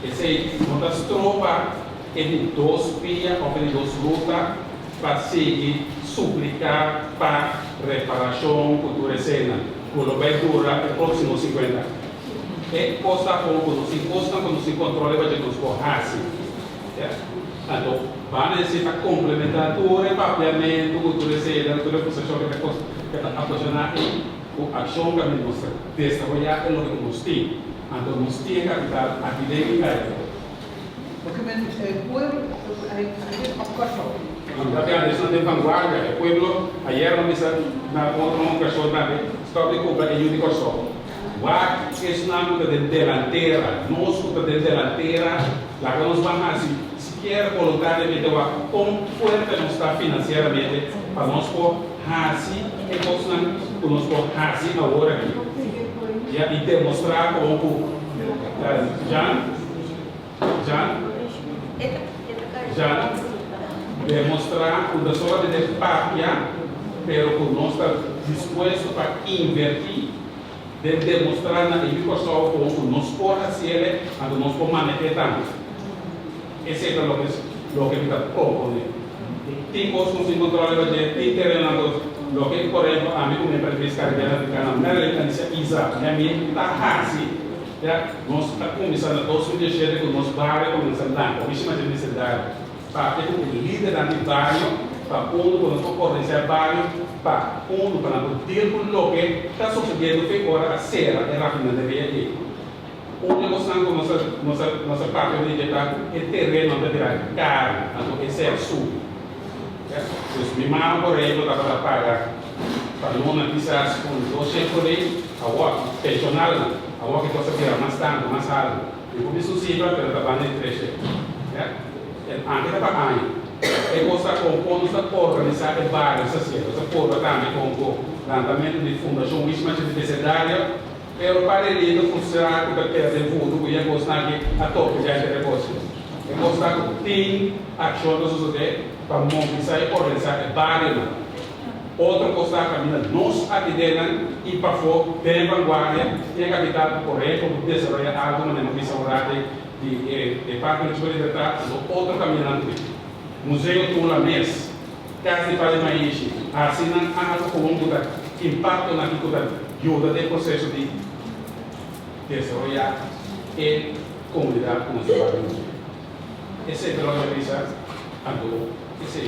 esse nossas tropas em dois vias ou em duas lutas para seguir suplicar para reparação cultura cena que vai durar os próximos 50 anos. É costa pouco, não se encosta quando se controla para que nos corrasse. Então, vai necessitar complementar todo o papiamento, cultura cena, toda a posição que está apaixonada com a ação que nos desarrollar é o que nos tem. Então, nos tem capital acadêmica. Porque o pueblo hay observação. Tapi ada de vanguarda, o pueblo ayer não bisa na outra ocasião também, estava de compra em Unicorso. Wak es namo de delantera, nós que de delantera, lá que nós vamos assim, sequer voluntariamente, com forte não está financeiramente, para nós por assim, é coisa que nós por assim na hora aqui. E demonstrar como já demonstrar que a pessoa de papia, pero que nós está disposto para invertir, de demonstrar na educação como nós podemos fazer, quando nós podemos manejar. Esse é o que está propondo. Tem coisas que se controlam, tem terreno, o que, por exemplo, a minha mulher para pescar africana, não é que diz Isa, a minha está assim. Nós estamos começando a 2017 com nosso bairro, começando a dar, isso é uma necessidade. Para ter um líder anitário, para quando nós podemos ser bairro, para quando poder com o que está sucedendo foi agora a serra é refinaria aqui. Onde nós estamos nossa parte de é terreno de virar caro, então esse é sul. Os mimar por exemplo da para pagar para não quizás com 200 por aí, a walk pensional, a walk que você vira mais tanto, mais alto. E por isso sim para ter trabalho de crescer. Anche da Bahia. E cosa compone sta organizzare várias sociedades, essa porra também com o lançamento de fundação Isma de Desedária, pero para ele não funcionar com o que é desenvolvido, e é gostar que a toque já é negócio. É gostar que tem ação da sociedade para mobilizar e organizar várias. Outra coisa que nós aqui dentro e para fora, bem vanguarda, tem capital correto, desenvolver algo na missão de parte de libertar, outra caminhante. Museu Tula Mês, caso de fazer mais assim não há algo como que impacto na que ajuda no processo de desenvolver e comunidade com os jovens. Esse é o que eu pensar, ando, esse é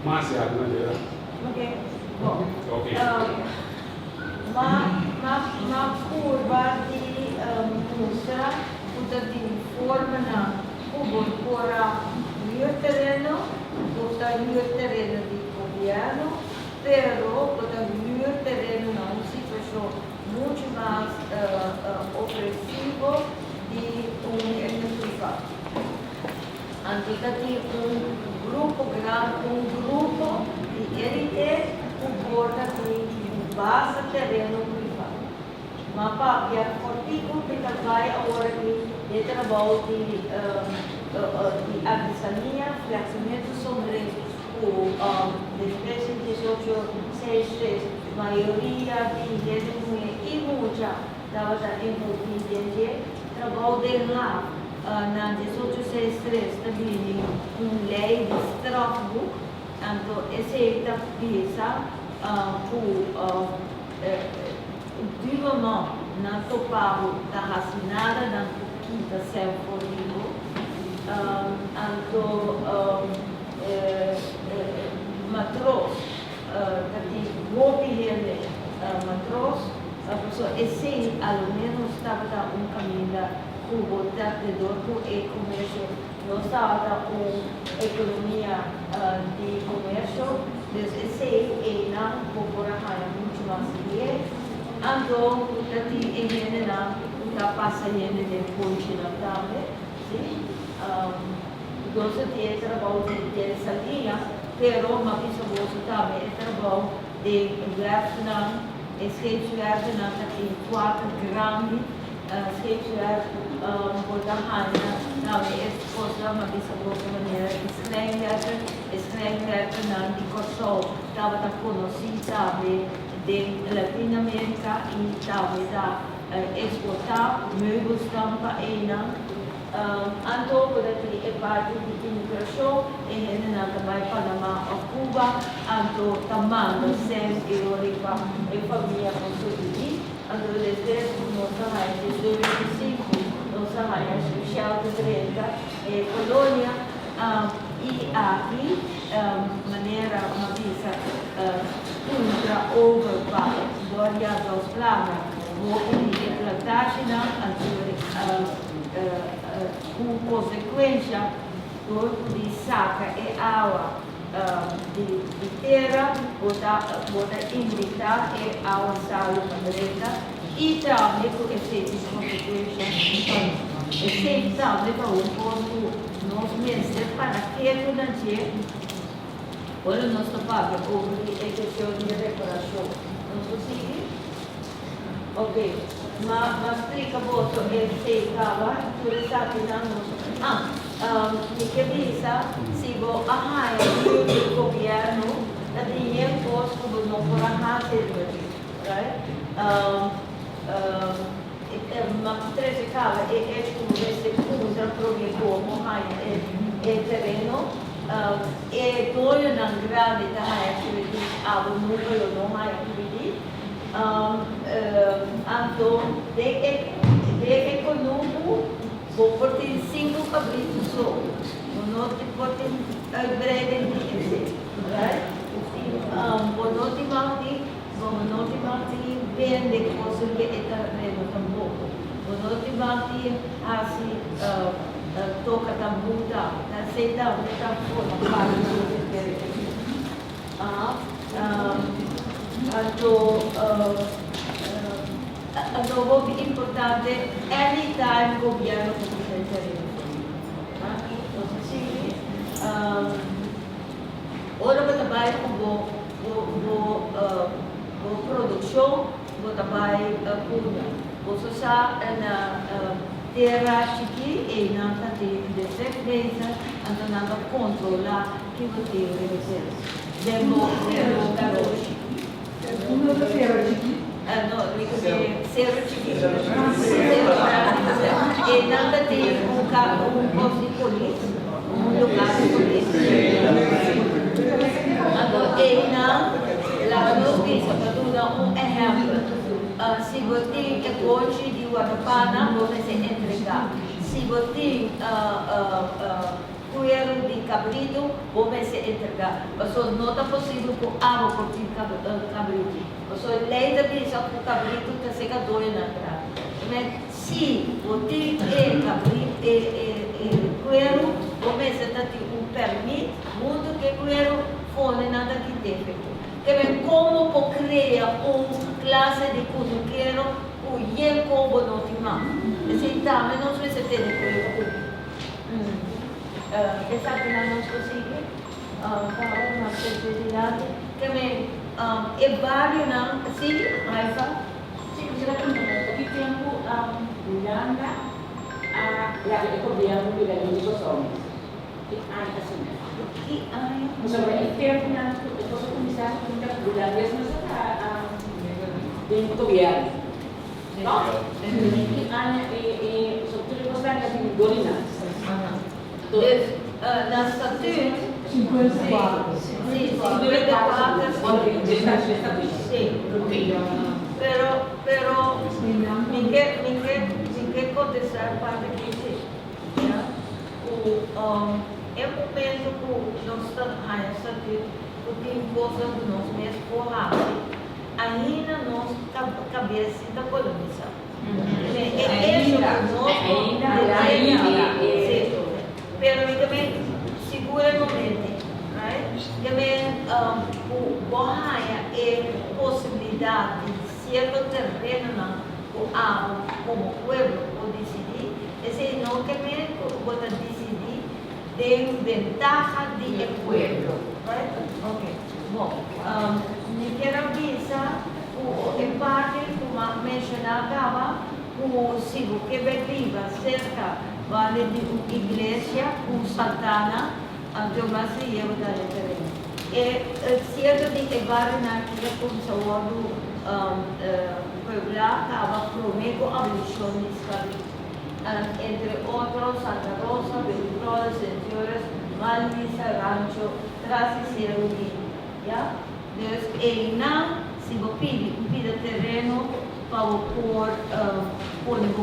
mais algo na verdade. Ok. Bom. Ok. Uma curva de mostra de forma na cobertura do terreno, do terreno de governo, pero o terreno é uma situação muito mais opressiva de privado. Então, tem grupo grande, grupo de elite que borda de base terreno privado. Mas, para fortigo, que vai agora de trabalho de artesania, flexamento sobre o espécie de 1863, maioria de indígenas e muita estava envolvida trabalho de lá. Na 1863 também lei de Strasbourg, então essa peça ultimamente não topava da racinada da quinta self-fortivo, então matros, que governo matros, a pessoa esse ao menos estava caminho o tratador e comércio não estava uma economia de comércio, esse é não popular muito mais dinheiro, então ele não está passando depois da tarde, então é trabalho de essa linha, pero uma pessoa também é trabalho de governo, esquece tem 4 grandes também exposta uma boa maneira escrever na de Kosovo estava conhecido também de Latinoamérica e também da exportar möbels também então quando é parte de imigração e na também Panamá ou Cuba então também sempre Europa e família consolidada. Então, desde nossa raiz de 2005, nossa raiz social de direita é colônia e aqui, maneira, uma visa contra overpower, glória dos planos, vou pedir plantagem, com consequência, de saca e água de terra, botar indicar e avançar na direita e também com efeitos de consequência. Esse também para o posto nos meses para que ele não tenha, olha o nosso papel, houve questão de reparação. Não consigo? Ok. Mas explica você esse estava, por sabe não que visa se vou arranhar o governo da dinheiro posto não por arranhar right? Mas três cava é como esse contra problema como arranhar terreno e doio na grande da atividade ao número não arranhar então de econômico vou por ter 5 cabritos só não te pode breve right vou não te manter bem de coisas que é terreno tampouco vou não te manter assim toca tampouco aceita outra forma para o terreno então, vou importante anytime o governo precisa ora vou trabalhar com produção, vou trabalhar com vou usar na terra chique e não ter defesa, então não controlar que vou ter demo garoto. Uma da feira chique. No, dico che zero civile, e nada tem posto di polizia, un lugar di polizia. nos visa para dar um exemplo. Se você tem coche de Guadalajara, você entregar. Se você tem cuero de cabrito, você entregar. Mas não é possível com água por cabrito. Mas leite de visa com cabrito está seca dois na cara. Se você tem cabrito, cuero, você está tendo permite, muito que cuero fone nada que tem feito. Como pode criar uma classe de cozinheiro que é como não tem mais. Assim, tá, mas não sei se tem cuero. Essa que não consegue, para uma especialidade, também é vários, assim, Raifa. Sim, será que aqui tempo Holanda a governo do Brasil homens. Que ai assim. Que ai. Mas agora é tempo na depois eu começar a contar do Brasil mas do governo. Não? Que ai sobretudo gostar de Dorina. Na statut, 54. sim, 54, sim. Pero ninguém contestar para que é o momento que nós estamos aí, porque coisas que nós mesmos corramos, ainda nós cabeça da colonização. Pero também segura o momento, right? Também o borraia é possibilidade de certo terreno como povo ou decidir, esse não também pode decidir de ventaja de povo, right? Ok. Bom, me quero avisar o parte como mencionava o sigo que viva cerca vale de uma igreja com Santana, Tomás e eu da referência. É certo de que vale naquele conselho Puebla estava prometo a abolição de escravidão. Entre outros, Santa Rosa, Beltrán, Centioras, Malvisa, Rancho, Trasicero, já? Então, ele não se pide terreno para pôr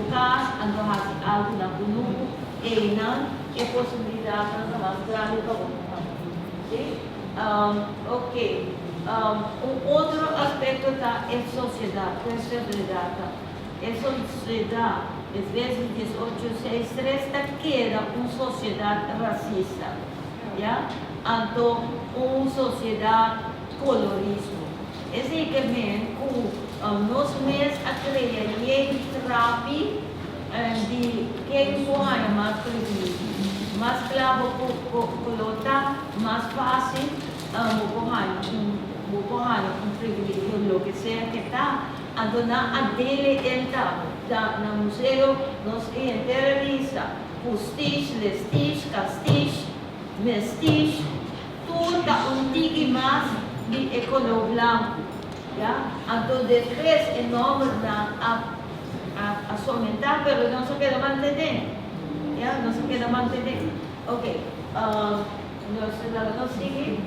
casa, andar algo na Bunuco, e não é possibilidade de mais grande para o ok. Outro aspecto é sociedade, é sociedade. É sociedade, às vezes 1863 queda uma sociedade racista, já? Então, uma sociedade colorismo. Esse que vem nós mesmos a criar trapi de quem foi mais privilégio, mais claro colocar, mais fácil um privilégio, o que seja que está, a dona a dele entrar no museu, nós interessa postiche, lestiche, castiche, mestiche, tudo antigo mais de economia blanco. ¿Ya? Entonces, después el nombre a somentar, pero no se queda mantener. ¿Ya? No se queda mantener. Ok. No sigue.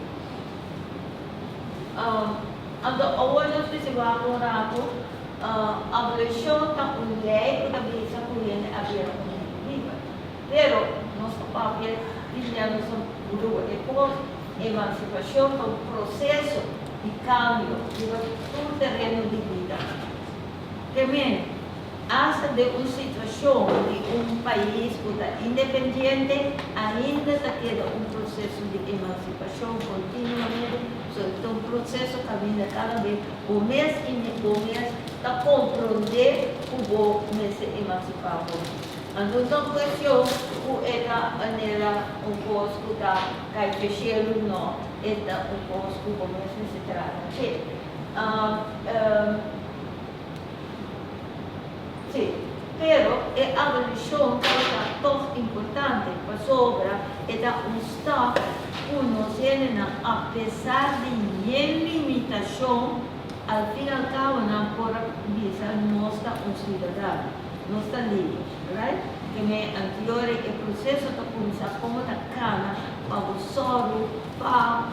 Ahora nos dice va a abolición está una ley que también se puede abrir viva. Pero nuestro papel, no son emancipación, un proceso de cambio de todo terreno de vida. Também, hasta de uma situação de um país que está independente, ainda está queda um processo de emancipação continuamente, então um processo que caminha cada vez, o mês está compreender o bom mês emancipar. Então, a questão é a maneira um pouco que está fechando não, é um pouco como se trata. Sim, pero a abolição é tão importante para sobra é um estado que nos apesar de limitação, ao fim e ao cabo não pode dizer nós estamos cidadãos, nós estamos livres, right? Que me anterior o processo da começar como da cana para o solo para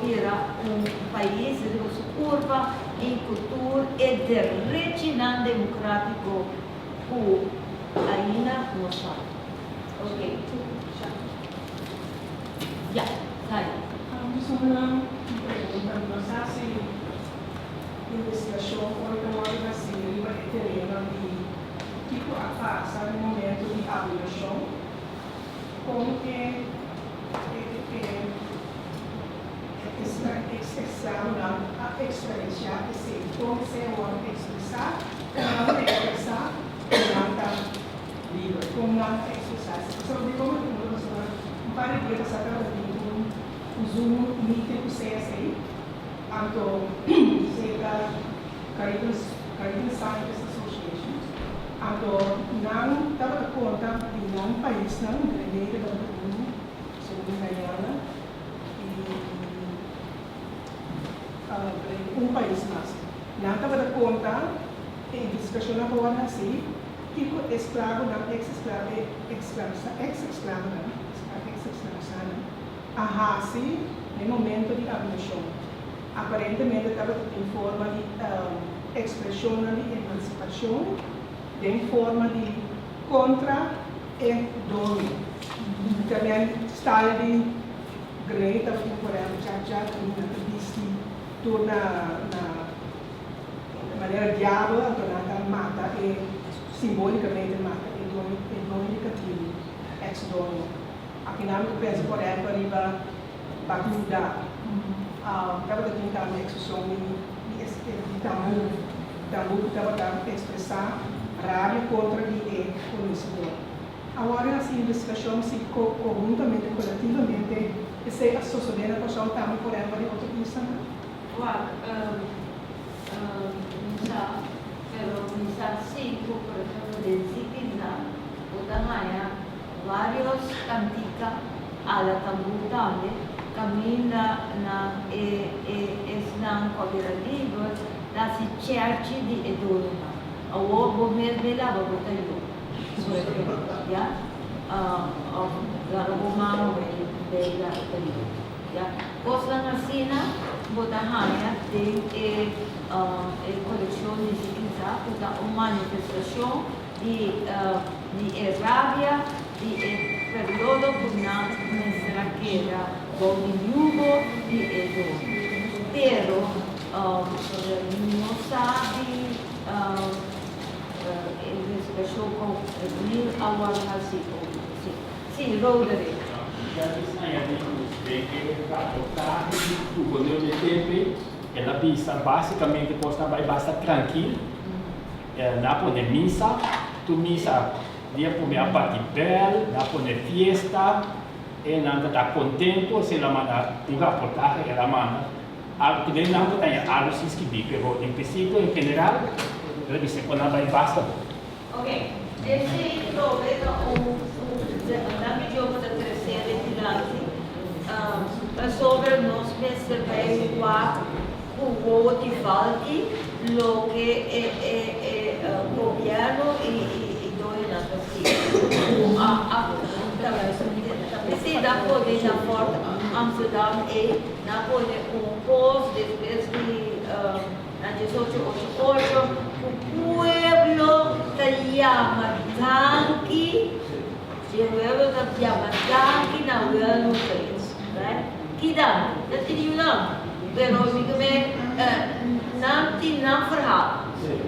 virar um país países, su curva e cultura e direito não democrático que ainda não sabe. Ok. Já, sai. Só uma pergunta, nós assim, investigação foi uma organização de terreno de tipo a passa no momento de avaliação, como que expressar a experiência, como se pode expressar, como expressar, como expressar. Só de como um par de dias atrás um Zoom meeting com o CSI, então, cerca Caribbean Scientists Association, então, não estava conta de um país, não, brasileiro, segundo Guyana, e um país mais. Não estava conta, em discussão agora, assim, que o escravo, não, ex-escravo, a raça no momento de abolição. Aparentemente estava em forma de expressão de emancipação, em forma de contra e dono. Também está de Greta Thunberg, já disse tudo na maneira diabo, então mata e simbolicamente mata e dono negativo, ex-dono. Afinal, eu penso, por exemplo, arriba Baguda. Estava tentando expressão de tamu que estava tentando expressar raiva contra o conhecedor. Agora, assim, investigação se conjuntamente, coletivamente, se associar com a pessoa também, por exemplo, de outra pessoa. Pero sí, por ejemplo, de disciplina, varios canticas a la tambutale, camina na cooperativa, da si cerci di edolina. A uovo me lava bota io. Ya? La romano bella periodo. Ya? Cosa nasina, bota hanya, de colezione di sicurezza, una manifestazione di rabbia, di periodo una mensagera con il yugo di Edo. Però non sabe l'espressione con il awal hasi. Sì, Roderick. Ela pisa basicamente posta vai basta tranquilo, na pone missa, tu missa dia pone a partir bel, na pone fiesta, e nanda tá contento se ela manda um reportagem ela manda, algo que nem nada tem algo se escrever, pero em princípio em general, ela disse quando vai basta. Ok, esse problema na medida da terceira entidade é sobre nós perceber o que falta, o que o governo e dona precisa poder na porta Amsterdam e na poder post depois de na 1888 o pueblo te llama tanque, o pueblo te llama tanque na governo país, right? Que dá, não te não, pero digamos não verhaal,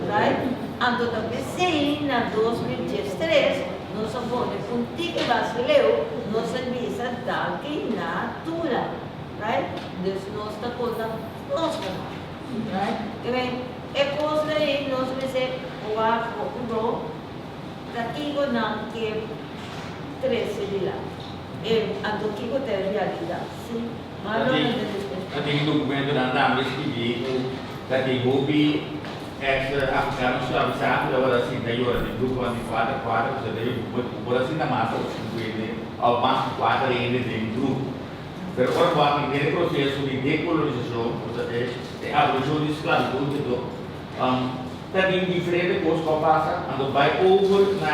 right? Então também na 2013 nós somos um tique brasileiro, nós visa tanque natura, right? Desde nossa coisa, nossa, right? Também é coisa aí nós vamos o arco daqui não que 13 de lá. Então que o ter realidade, sim. Mas não é tem documento na Andames que diz que houve ex-africano escravizado da hora assim, daí hora de grupo de quadra, você daí o assim na massa, ao máximo 4 ainda de grupo. Pero agora o primeiro processo de decolonização, de abolição de escravidão, tem diferentes coisas que passam, quando vai over na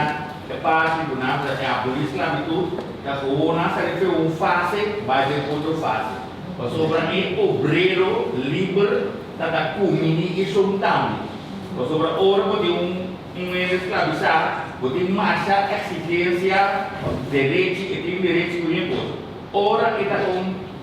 parte do nada é abolir escravidão, da corona se refere fase, vai ter outra fase. Sobre o obreiro livre da comunicação também. Sobre a hora de escravizar, de marcha exigência, direito e direito do imposto. Ora,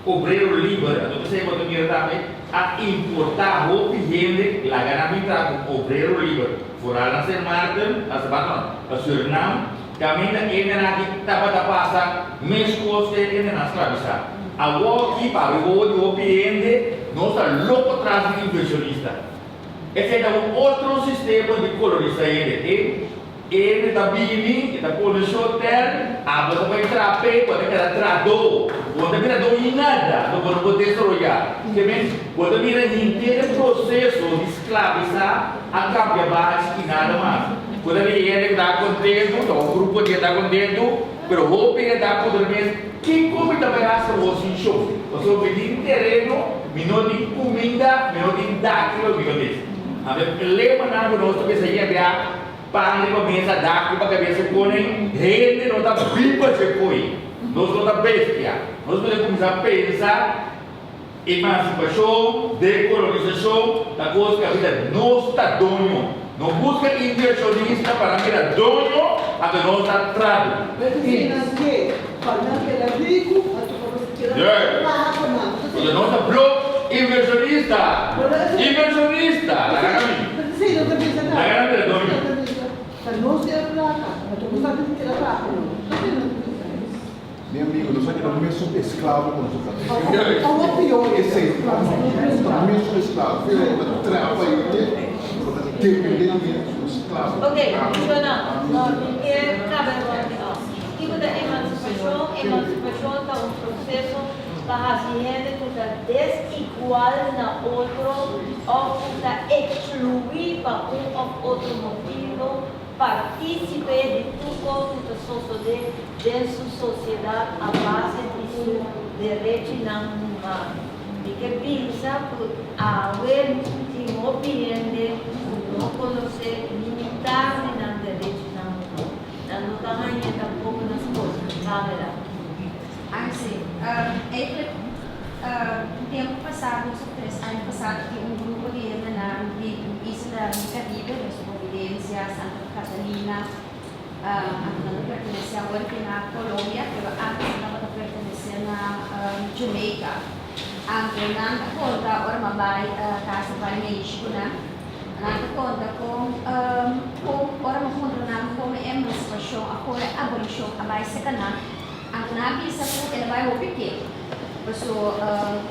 com obreiro livre, então você pode mirar também a importar roupa e gente, lá ganhar com obreiro livre. Fora a São Martin, a Sabaton, a Suriname, caminho ainda aqui estava a passar, mesmo que ainda na escravizar. Agora aqui para o cliente, nós estamos louco atrás do inversionista. Esse é um outro sistema de colonista. Ele está vindo, está pondo no hotel, você vai entrar pé, pode entrar trador, pode virar dominada, não pode desarrollar. Pode virar inteiro processo de escravizar a cambia baixa e nada mais. Pode ele está contento, o grupo que está contento, mas o roupa está contento. Que como também acha você show? Você vai ter terreno, menor de comida, menor de dáquilo, menor de. A ver, lembra nada nós também saía de para a cabeça dáquilo para a cabeça põe, rende não dá pipa se foi, nós não dá bestia, nós podemos começar a pensar emancipação, decolonização, da coisa que a vida não está dono, não busca inversionista para virar dono, até nós está atrás. Porque nós está bloco inversionista, la ganamos. La ganamos de dono. Meu amigo, não só que não sou escravo quando sou pior. Esse é também sou escravo. Filho, eu trabalho aí, Ok, funcionando. E cabe tipo da emancipação está um processo para a gente que está desigual na outro ou está excluir para ou outro motivo, participar de tudo que está sucedendo dentro da sociedade a base de seu direito não humano. E que pensa que haver uma opinião de não conhecer, limitar o direito não humano. Não está ganhando tampoco nas coisas. Assim, no tempo passado, ano passado, tinha grupo de Isla Caribe, de Providência, Santa Catarina, não pertencia agora na Colômbia, mas antes estava pertencendo a Jamaica. Antes, não conta, agora vai casa para México, né? Não conta com agora não conta com emancipação, agora abolição, a vai ser canal. Ang nabisa po, ele vai ao pequeno. So,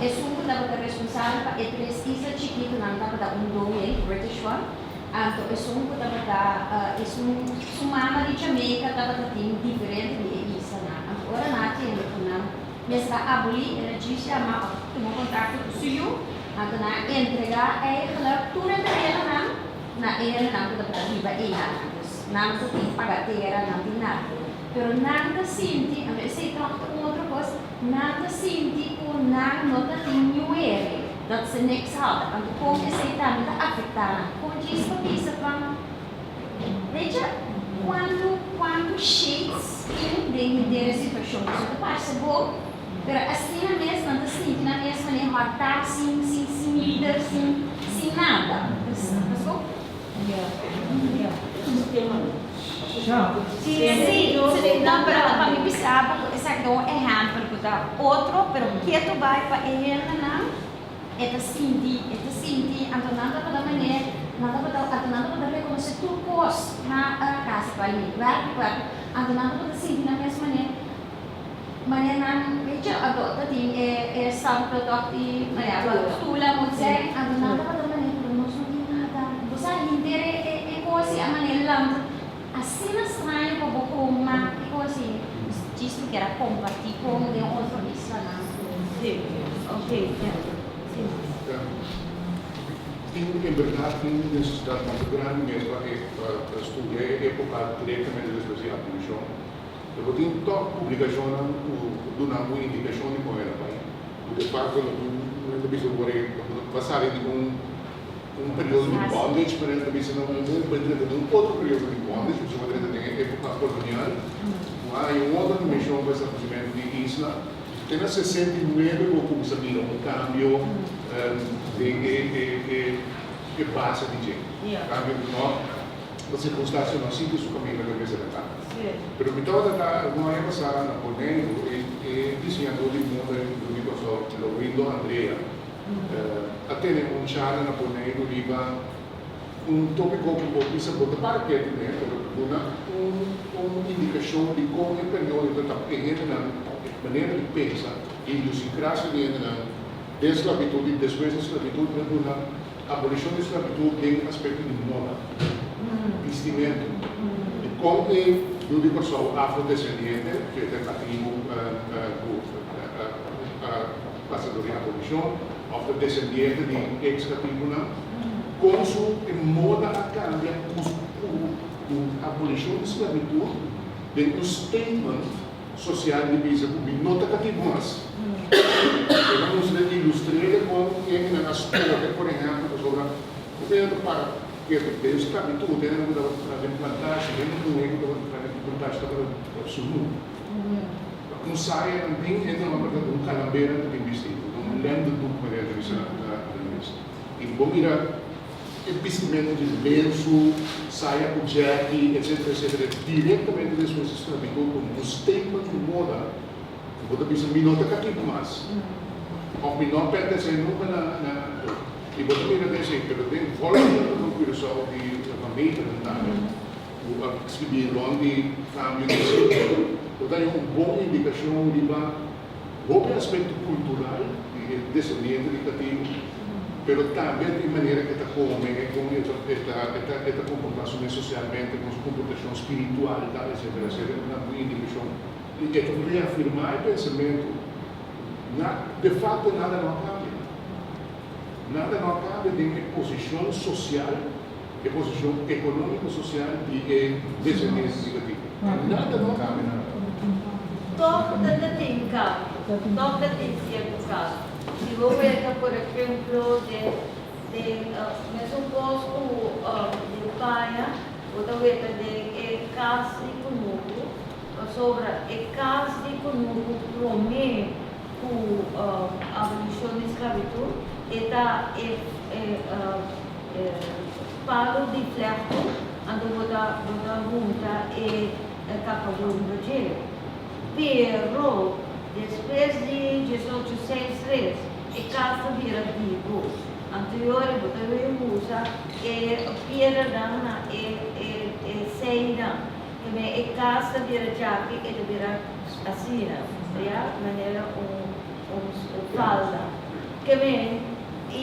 é sumo na bata responsável para etres isa chiquito na bata domain, British one. Então, é sumo na bata, é sumama de Jamaica, na bata tem diferente de isa na. Agora natin na, mas na aboli, ele diz que uma contrato com o senhor, então na entregar é tudo entrega na ele na bata riba na bata tem pagateira, não tem nada. Pero nada senti, a ver se trata com outra coisa, nada senti com nada nota tinha ele, dat se niks hadden. Want como esse também está afetado, como diz para isso para, veja quando shades in de situação, isso passa bom, pero assim mesmo nada senti na mesma nem matar sem líder, sem nada, passou? Sim, não para me pensar, essa não é errado para outro, pero que tu vai para ele não, é sentir, então nada para maneira, nada para reconhecer tu pos na casa para mim, claro, então nada para sentir na mesma maneira não, veja, adota tem é salto de maneira, tula muito sei, então nada para maneira, não tem nada, você inteira é coisa a maneira assim estranho como uma coisa disse que era compartilhar com de outro islã. Sim, ok. Em verdade, tem necessidade muito grande mesmo para estudar a época diretamente da abolição. Eu tenho toda publicação do nome indicação de como era pai. O de fato, não precisa passar de um período de bondage, para ele também não um outro período de bondage, porque uma tem a época colonial. Há uma outra dimensão para esse aparecimento de isla, En el 69 hubo como sabía un cambio de base de gente. Cambio las circunstancias no siguen su camino de vez en cuando. Pero mi toda la no hay pasada na poner diciendo de mundo do Microsoft lo rindo Andrea até um charla na poner do riba tópico que pode ser botar para que né uma indicação de como é período da maneira de pensar e idiosincrasia de esclavitud e depois da esclavitud uma abolição da esclavitud tem aspecto de moda vestimento como eu digo só afrodescendente que é da tribo passadoria abolição afrodescendente de ex-catribo com sua moda a cambia a abolição da esclavitud tem um statement social de visa que não está cativo mais. Vamos ilustrar com a história, por exemplo, sobre o governo para que a esclavitud tem uma vantagem, vantagem para absoluto. Um saia também entra uma calambeira de vestido, um lendo do que e bom ir vestimento de lenço, saia com jacket, etc, diretamente das suas esclavitud como um statement de moda. Você pensa, me não está aqui mais. Ou me não pertence nunca na e você mira desse, pero tem volta no curso de família, o escrever onde cambio de sentido. Então é uma boa indicação de bom aspecto cultural e descendente de cativo. Pero também de maneira que está esta comportação socialmente, com sua comportação espiritual, etc. É uma boa indicação. E que reafirmar o pensamento, de fato, nada não cambia. Nada não cambia de uma posição social, de posição econômico-social de descendência negativa. Nada não cambia. Toda tem cambio, toda tem cierto cambio. Si vos ves, por ejemplo, me supongo de España, vos ves de casi como sobre casi como promete abolición de esclavitud, está palo de fleco, ando botar junta e capa do Brasil. Pero depois de 1863, a casa vira vivo. Anterior, eu usa piedra dana e seina. A casa vira jaque e vira assim, de maneira falda. Que vem e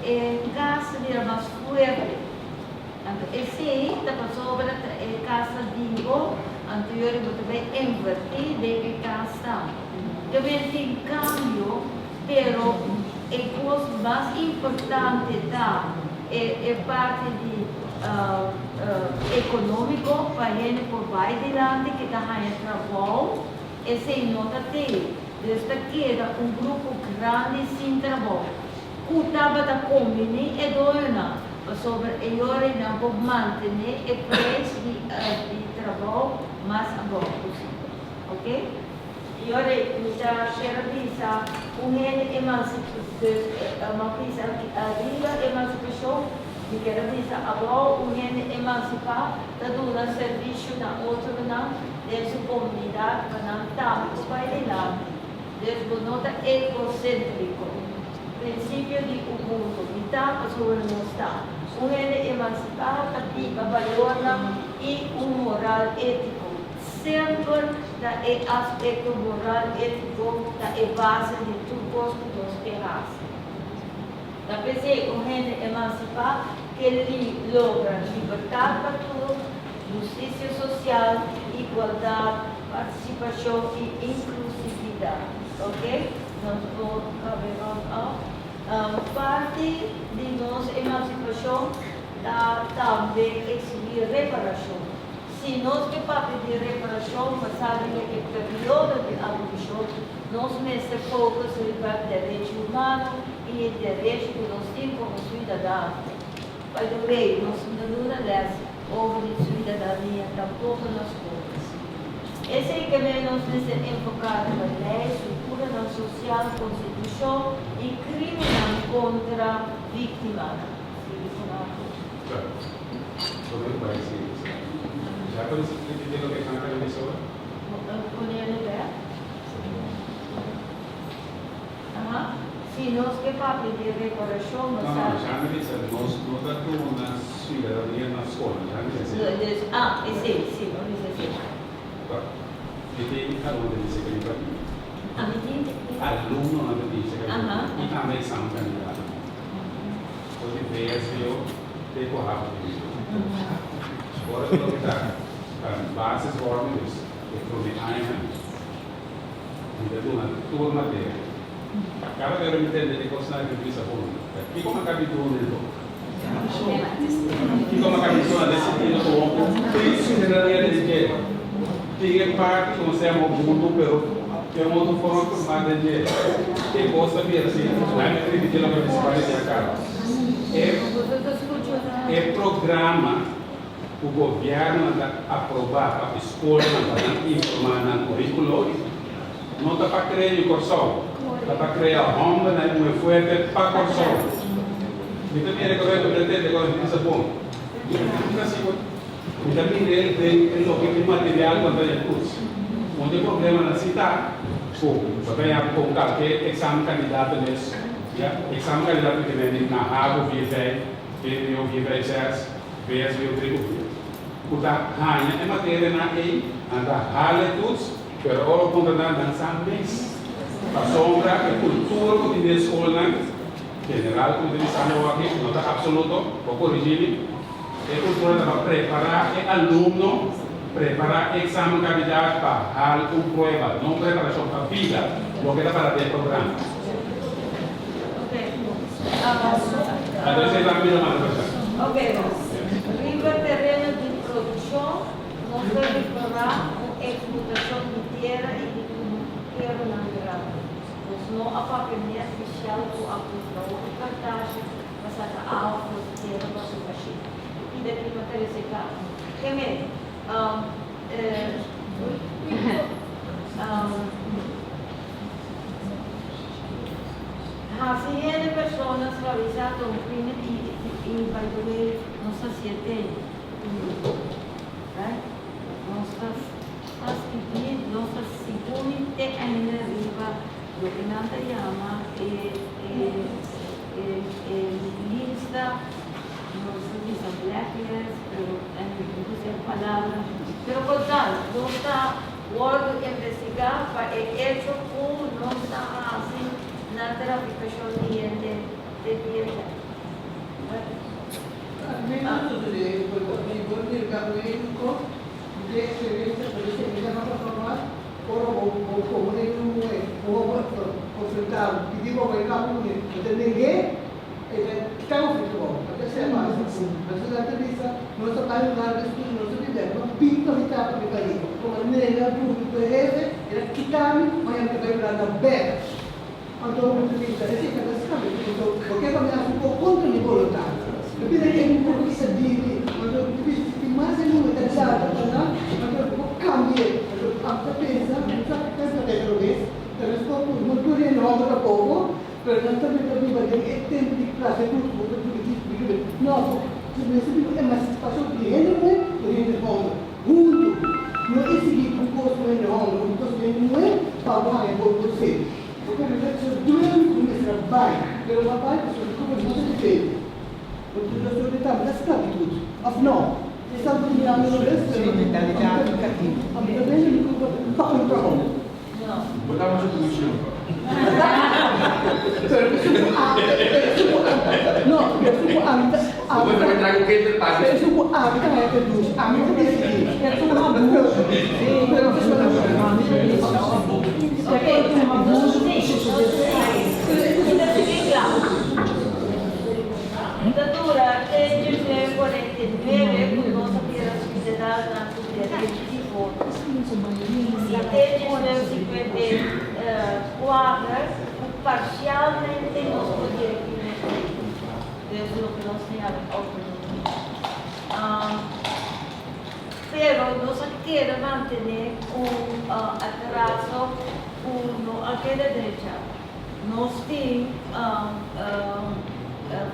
a casa vira mais forte. Esse está sobre a casa vivo. Anterior eu também inverti de casa. Também tem cambio, pero a coisa mais importante é parte de econômico para a gente por vai delante que está ganhando trabalho. Esse nota tem. Desde queda grupo grande sem trabalho. O estava da combine é dona. Sobre a hora não pode manter o preço de trabalho mais agora possível, ok? E ora, já quero dizer, emancipação, e quero dizer, agora emancipar, está dando serviço na outra, dessa comunidade, para não estar para lá, desse nota egocêntrico, princípio de Ubuntu, está sobre não está. Emancipar, ativa, valor e moral ético. Sempre é aspecto moral ético da base de tudo que nós erramos. Da PC, emancipar, que ele logra liberdade para tudo, justiça social, igualdade, participação e inclusividade. Ok? Nós vamos ver parte de nossa emancipação também exigir reparação. Se nós que para pedir reparação, mas sabe que o período de abolição, nós nesse foco sobre o direito humano e o direito que nós temos como cidadãos. By the way, nós não lemos over de cidadania, tampouco nas coisas. Esse é que menos nesse enfocado na lei, estrutura na social, constituição e criminal contra a vítima. Já quando você entendeu o que é a emissora? Sim, nós que para pedir reparação, mas... Não, já me disse, nós estamos na cidadania na escola, já me disse. Sim, não disse assim. E tem aluno de secretaria. Aluno de secretaria. E também são candidatos. Porque veio eu tenho rápido isso. Agora eu vou dar bases formas que foram de anos. Então, uma turma dele. Acaba de entender que você não é que bom. E como a capítulo dele? E como a capítulo decidido com isso de na realidade tinha parte que você é um mundo pero que é um mundo fora mais de dinheiro. E gosta de assim, lá me acredito na municipalidade de Acaba. É programa o governo aprovar para a escola para informar no currículo. Não está para criar o corção. Está para criar onda, né? Muito forte para corção. Então, ele correto pretende agora dizer bom. E também ele tem o que material quando ele curso. Onde o problema na cidade, também há com qualquer exame candidato nesse, exame candidato que vem na água, via exerce, via tributo. Portanto, é matéria na EI, anda rale tudo, mas agora quando anda dançando mês. A sombra é cultura que tem na escola, general, como eles falam aqui, não está absoluto, vou corrigir. É cultura para preparar o aluno, preparar o exame candidato para uma prova, não preparação para a vida, lo que é para ter programa. Adesso è la mia domanda. Ok, riva terreno de produção, não se reparar a explotação de terra e de terra na grande. Não há papel oficial ou a cultura ou cartagem, mas há algo de terra para o cachê. E daqui para ter esse caso. Também, as pessoas realizadas um crime e vai doer na sociedade. Nossas pedidos, nossas segundo ainda arriba lo que nada llama lista, no se dice blacklist, pero no sé palabras. Pero con tal, no está órgano investigar para el hecho como no está así na traficación de tierra. confrontado, pediu para cá um não tem ninguém, ele está conflito, até ser mais assim. Mas a entrevista, nós estamos no lugar de estudo, nós estamos vivendo, uma pinta de tapa de carinho, como a nega, tudo que é ele quitame, mas ele vai virar na beca. Então, muito bem, esse é o caso, porque para mim ficou contra o voluntário. Eu pedi que ele não fosse de, mas eu pedi que mais ele não me deixava, mas eu cambiei, a pensa, dentro vez, telescopio, não queria não para pouco, mas também vai ter tempo de classe tudo, não, se é uma situação que ele não é, ele responde, junto, não é seguir com o curso ele não, o curso ele não é para o por você, porque você durante o trabalho, pelo trabalho, você como você fez, você está na escravidão, afinal, você está dominando o resto, mentalidade educativa, a mentalidade educativa, Botava junto no chão. Não, eu fico Depois também trago o queijo de paga. Eu fico é pedus, a minha decidi. Eu sou uma burra. Ditadura è il 1949 con nossa operação federal na direita de voto. Até 1954, parcialmente nós podíamos aqui nesse país, desde o que nós tínhamos autonomia. pero no se quiere mantener un atraso a la derecha. Nos tem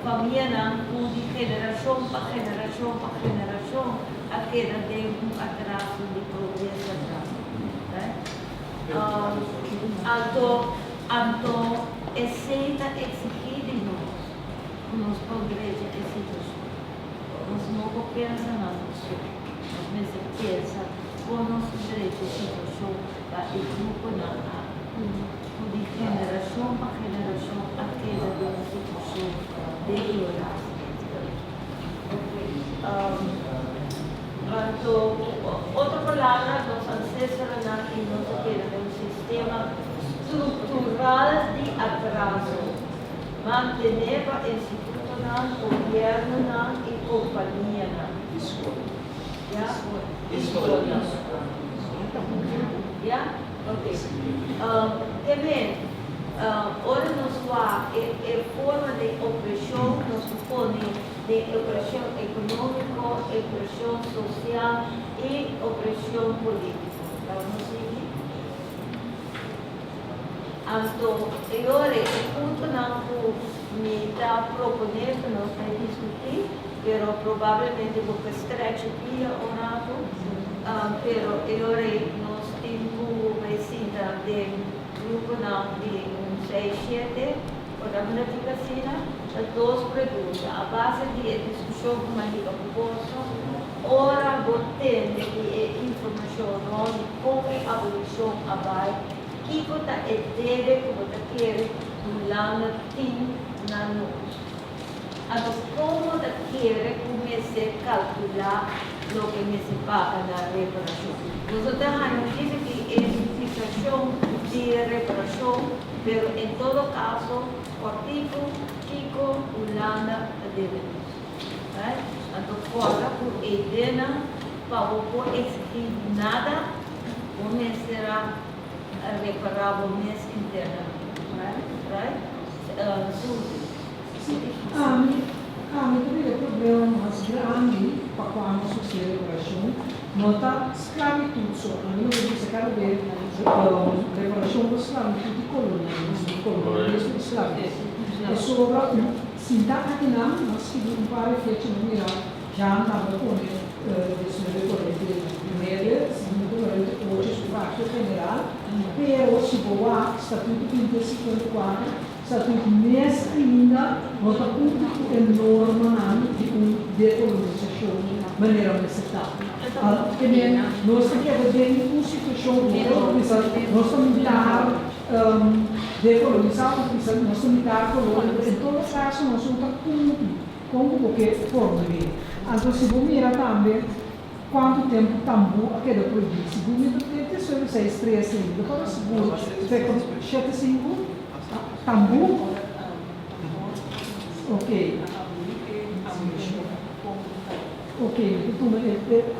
família de geração para geração para geração, aquela tem atraso de progresso atrás. Então, aceita exigir de nós progresso e situação. Nós não pensamos na situação. Mas pensa com nosso direito de situação para o grupo de geração para geração aquela de uma situação de ignorância. Outra palavra, nós ancestrais aqui não tem um sistema estrutural de atraso, manter a institucional, governo e companhia. Yeah? Okay. Também, ora nos fala a forma de opressão, nos supõe de opressão econômica, opressão social e opressão política. Vamos seguir? Então, agora, o ponto não me está propondo, nós vamos discutir, pero probabilmente vou stretch aqui um rato, pero agora nós temos visita de grupo de 6, 7, para a ficar as duas perguntas. A base de discussão com a Liga Proposta, ora vou ter informação de como a abolição vai, que está a ideia que você quer no lado na nós. Então, como você quer começar a calcular o que se paga na reparação? Nós temos que é situação de reparação, mas em todo caso, Portico, Kiko, Holanda, devemos. Então, fora por ideia, para não exigir nada, como será reparável mês internamente. Também o problema mais grande para quando se reparação não está esclavitud só. A mim não se quer ver reparação da esclavitud de colonialismo, esclavitud. É sobre se dá aqui não, mas que não para feito no mirar já estava com isso recorrente primeira, segunda, hoje o pacto general, pero se boa estatuto 554 Estatuto mais ainda, não está público enorme de decolonização de maneira necessária. Nós temos que ver em uma situação nós estamos militar decolonizar, nós estamos militar colônia, em todo caso nós não estamos público, como qualquer forma de vida. Então, se você mirar também, quanto tempo tambu aquele proibido, se você mirar, tem sobre 6, 3 ainda, para seguro, 7, 5, tambu? Ok. Ok,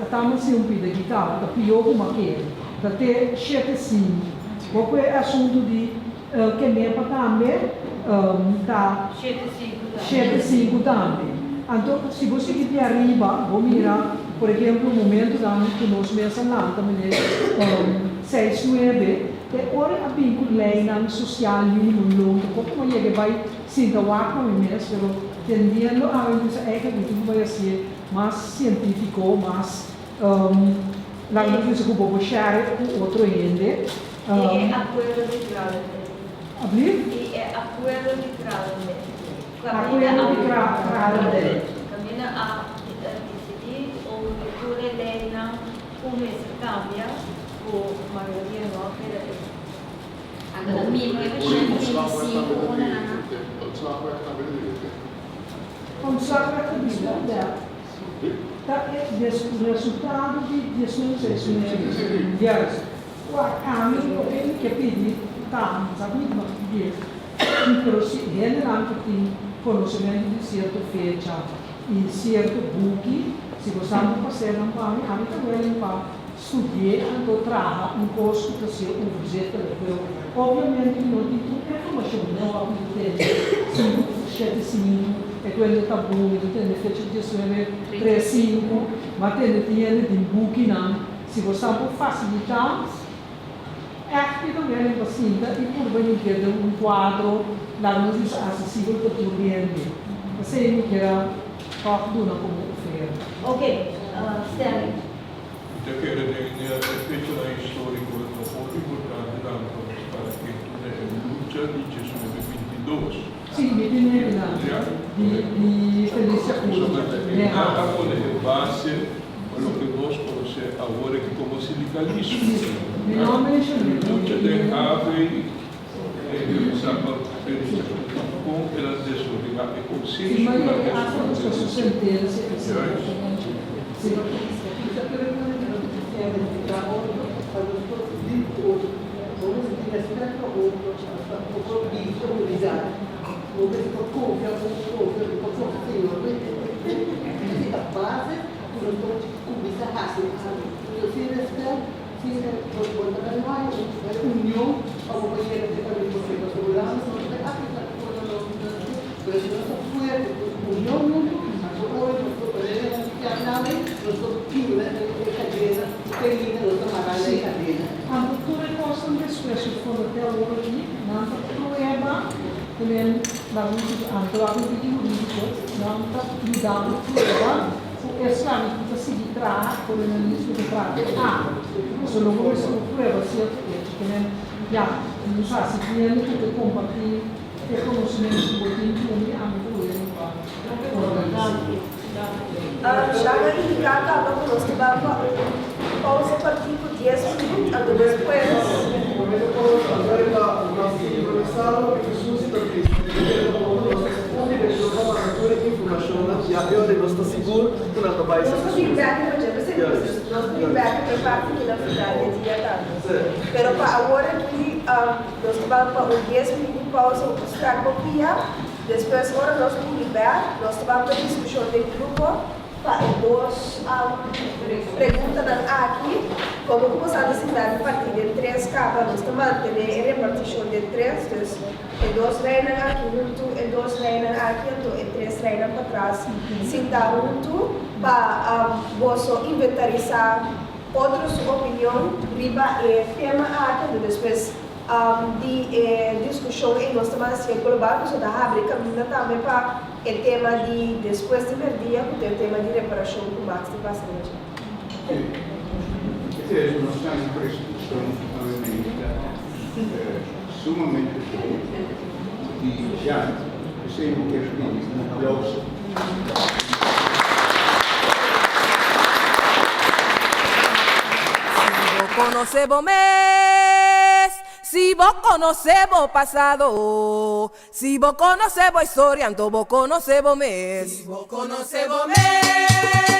estamos sempre da guitarra, da pior como aquele, da ter 7, 5. Qual é o assunto de que nem para também, da 7, 5 também. Então, se você ir para arriba, vou mirar, por exemplo, o momento que nós mencionamos também, 6, 9, ora a vinculare social mínimo longo, como é que vai se doar com o mesmo, tendendo a é que vai ser mais científico, mais lá no que se ocupa de share com outro ende. E é acordo de grau. Abrir? E é acordo de grau. Acordo de grau. Caminha a decidir ou leitura lei não começa a cambiar o maioria não quer. Agora, 1925, Como sabe, é tudo isso, né? O resultado de 1916. O caminho que pedir, tá, sabe muito mais que pero se generalmente tem conhecimento de certa fecha e certo book, se você não fazer não vai, a gente também para estudar, então trabalhar um curso para ser objeto. Obviamente não tem tudo informação, não há muito tempo. Se 17,5, e quello tabù, tu tieni fecha 19,35, ma tieni di buchi, se você não facilitar, é que também é possível e por bem que um quadro lá nos acessível para todo mundo. Você não quer tocar do como oferta. Ok, Stanley. Eu quero dizer a respeito da história muito importante para que luta de 2022. Sim, me di Felícia Couto. Nada pode base quello che nós conhecemos agora que como sindicalismo. Luta de ave com ela desoligar e consciência Ma a sua sentença, a cultura possa um expresso quando até agora aqui, não problema, também na antoado de jurídico, não está lidando com esse caminho que se trata, com o ministro de trata. Se não for isso, o problema se também já não sabe se tem que compartilhar reconhecimento do boletim que ele a muito já na indicada a nós que vai pausa partir por 10 minutos, até depois. Nosso feedback, por exemplo, nosso feedback foi parte que na cidade de Yatata. Mas para agora que nós vamos para 10 minutos de pausa, mostrar copia, depois agora nós vamos liberar, nós vamos para a discussão do grupo, para duas perguntas aqui, como começar a cidade a partir de 3 capas, nós estamos mantendo a repartição de 3, então, 2 reinas aqui junto, e 2 reinas aqui junto, e 3 reinas para trás, sentar junto, para você inventarizar outras opiniões, riba e tema aqui, depois de discussão em nossa massa global, que da abre caminho também para o tema de depois de merdia, que é o tema de reparação com Max de Passageiro. Essa é uma nossa discussão sumamente boa e já sempre que eu Conocemos mes, si vos conocemos pasado, si vos conocemos historia, entonces vos conocemos mes. Si vos conocemos mes.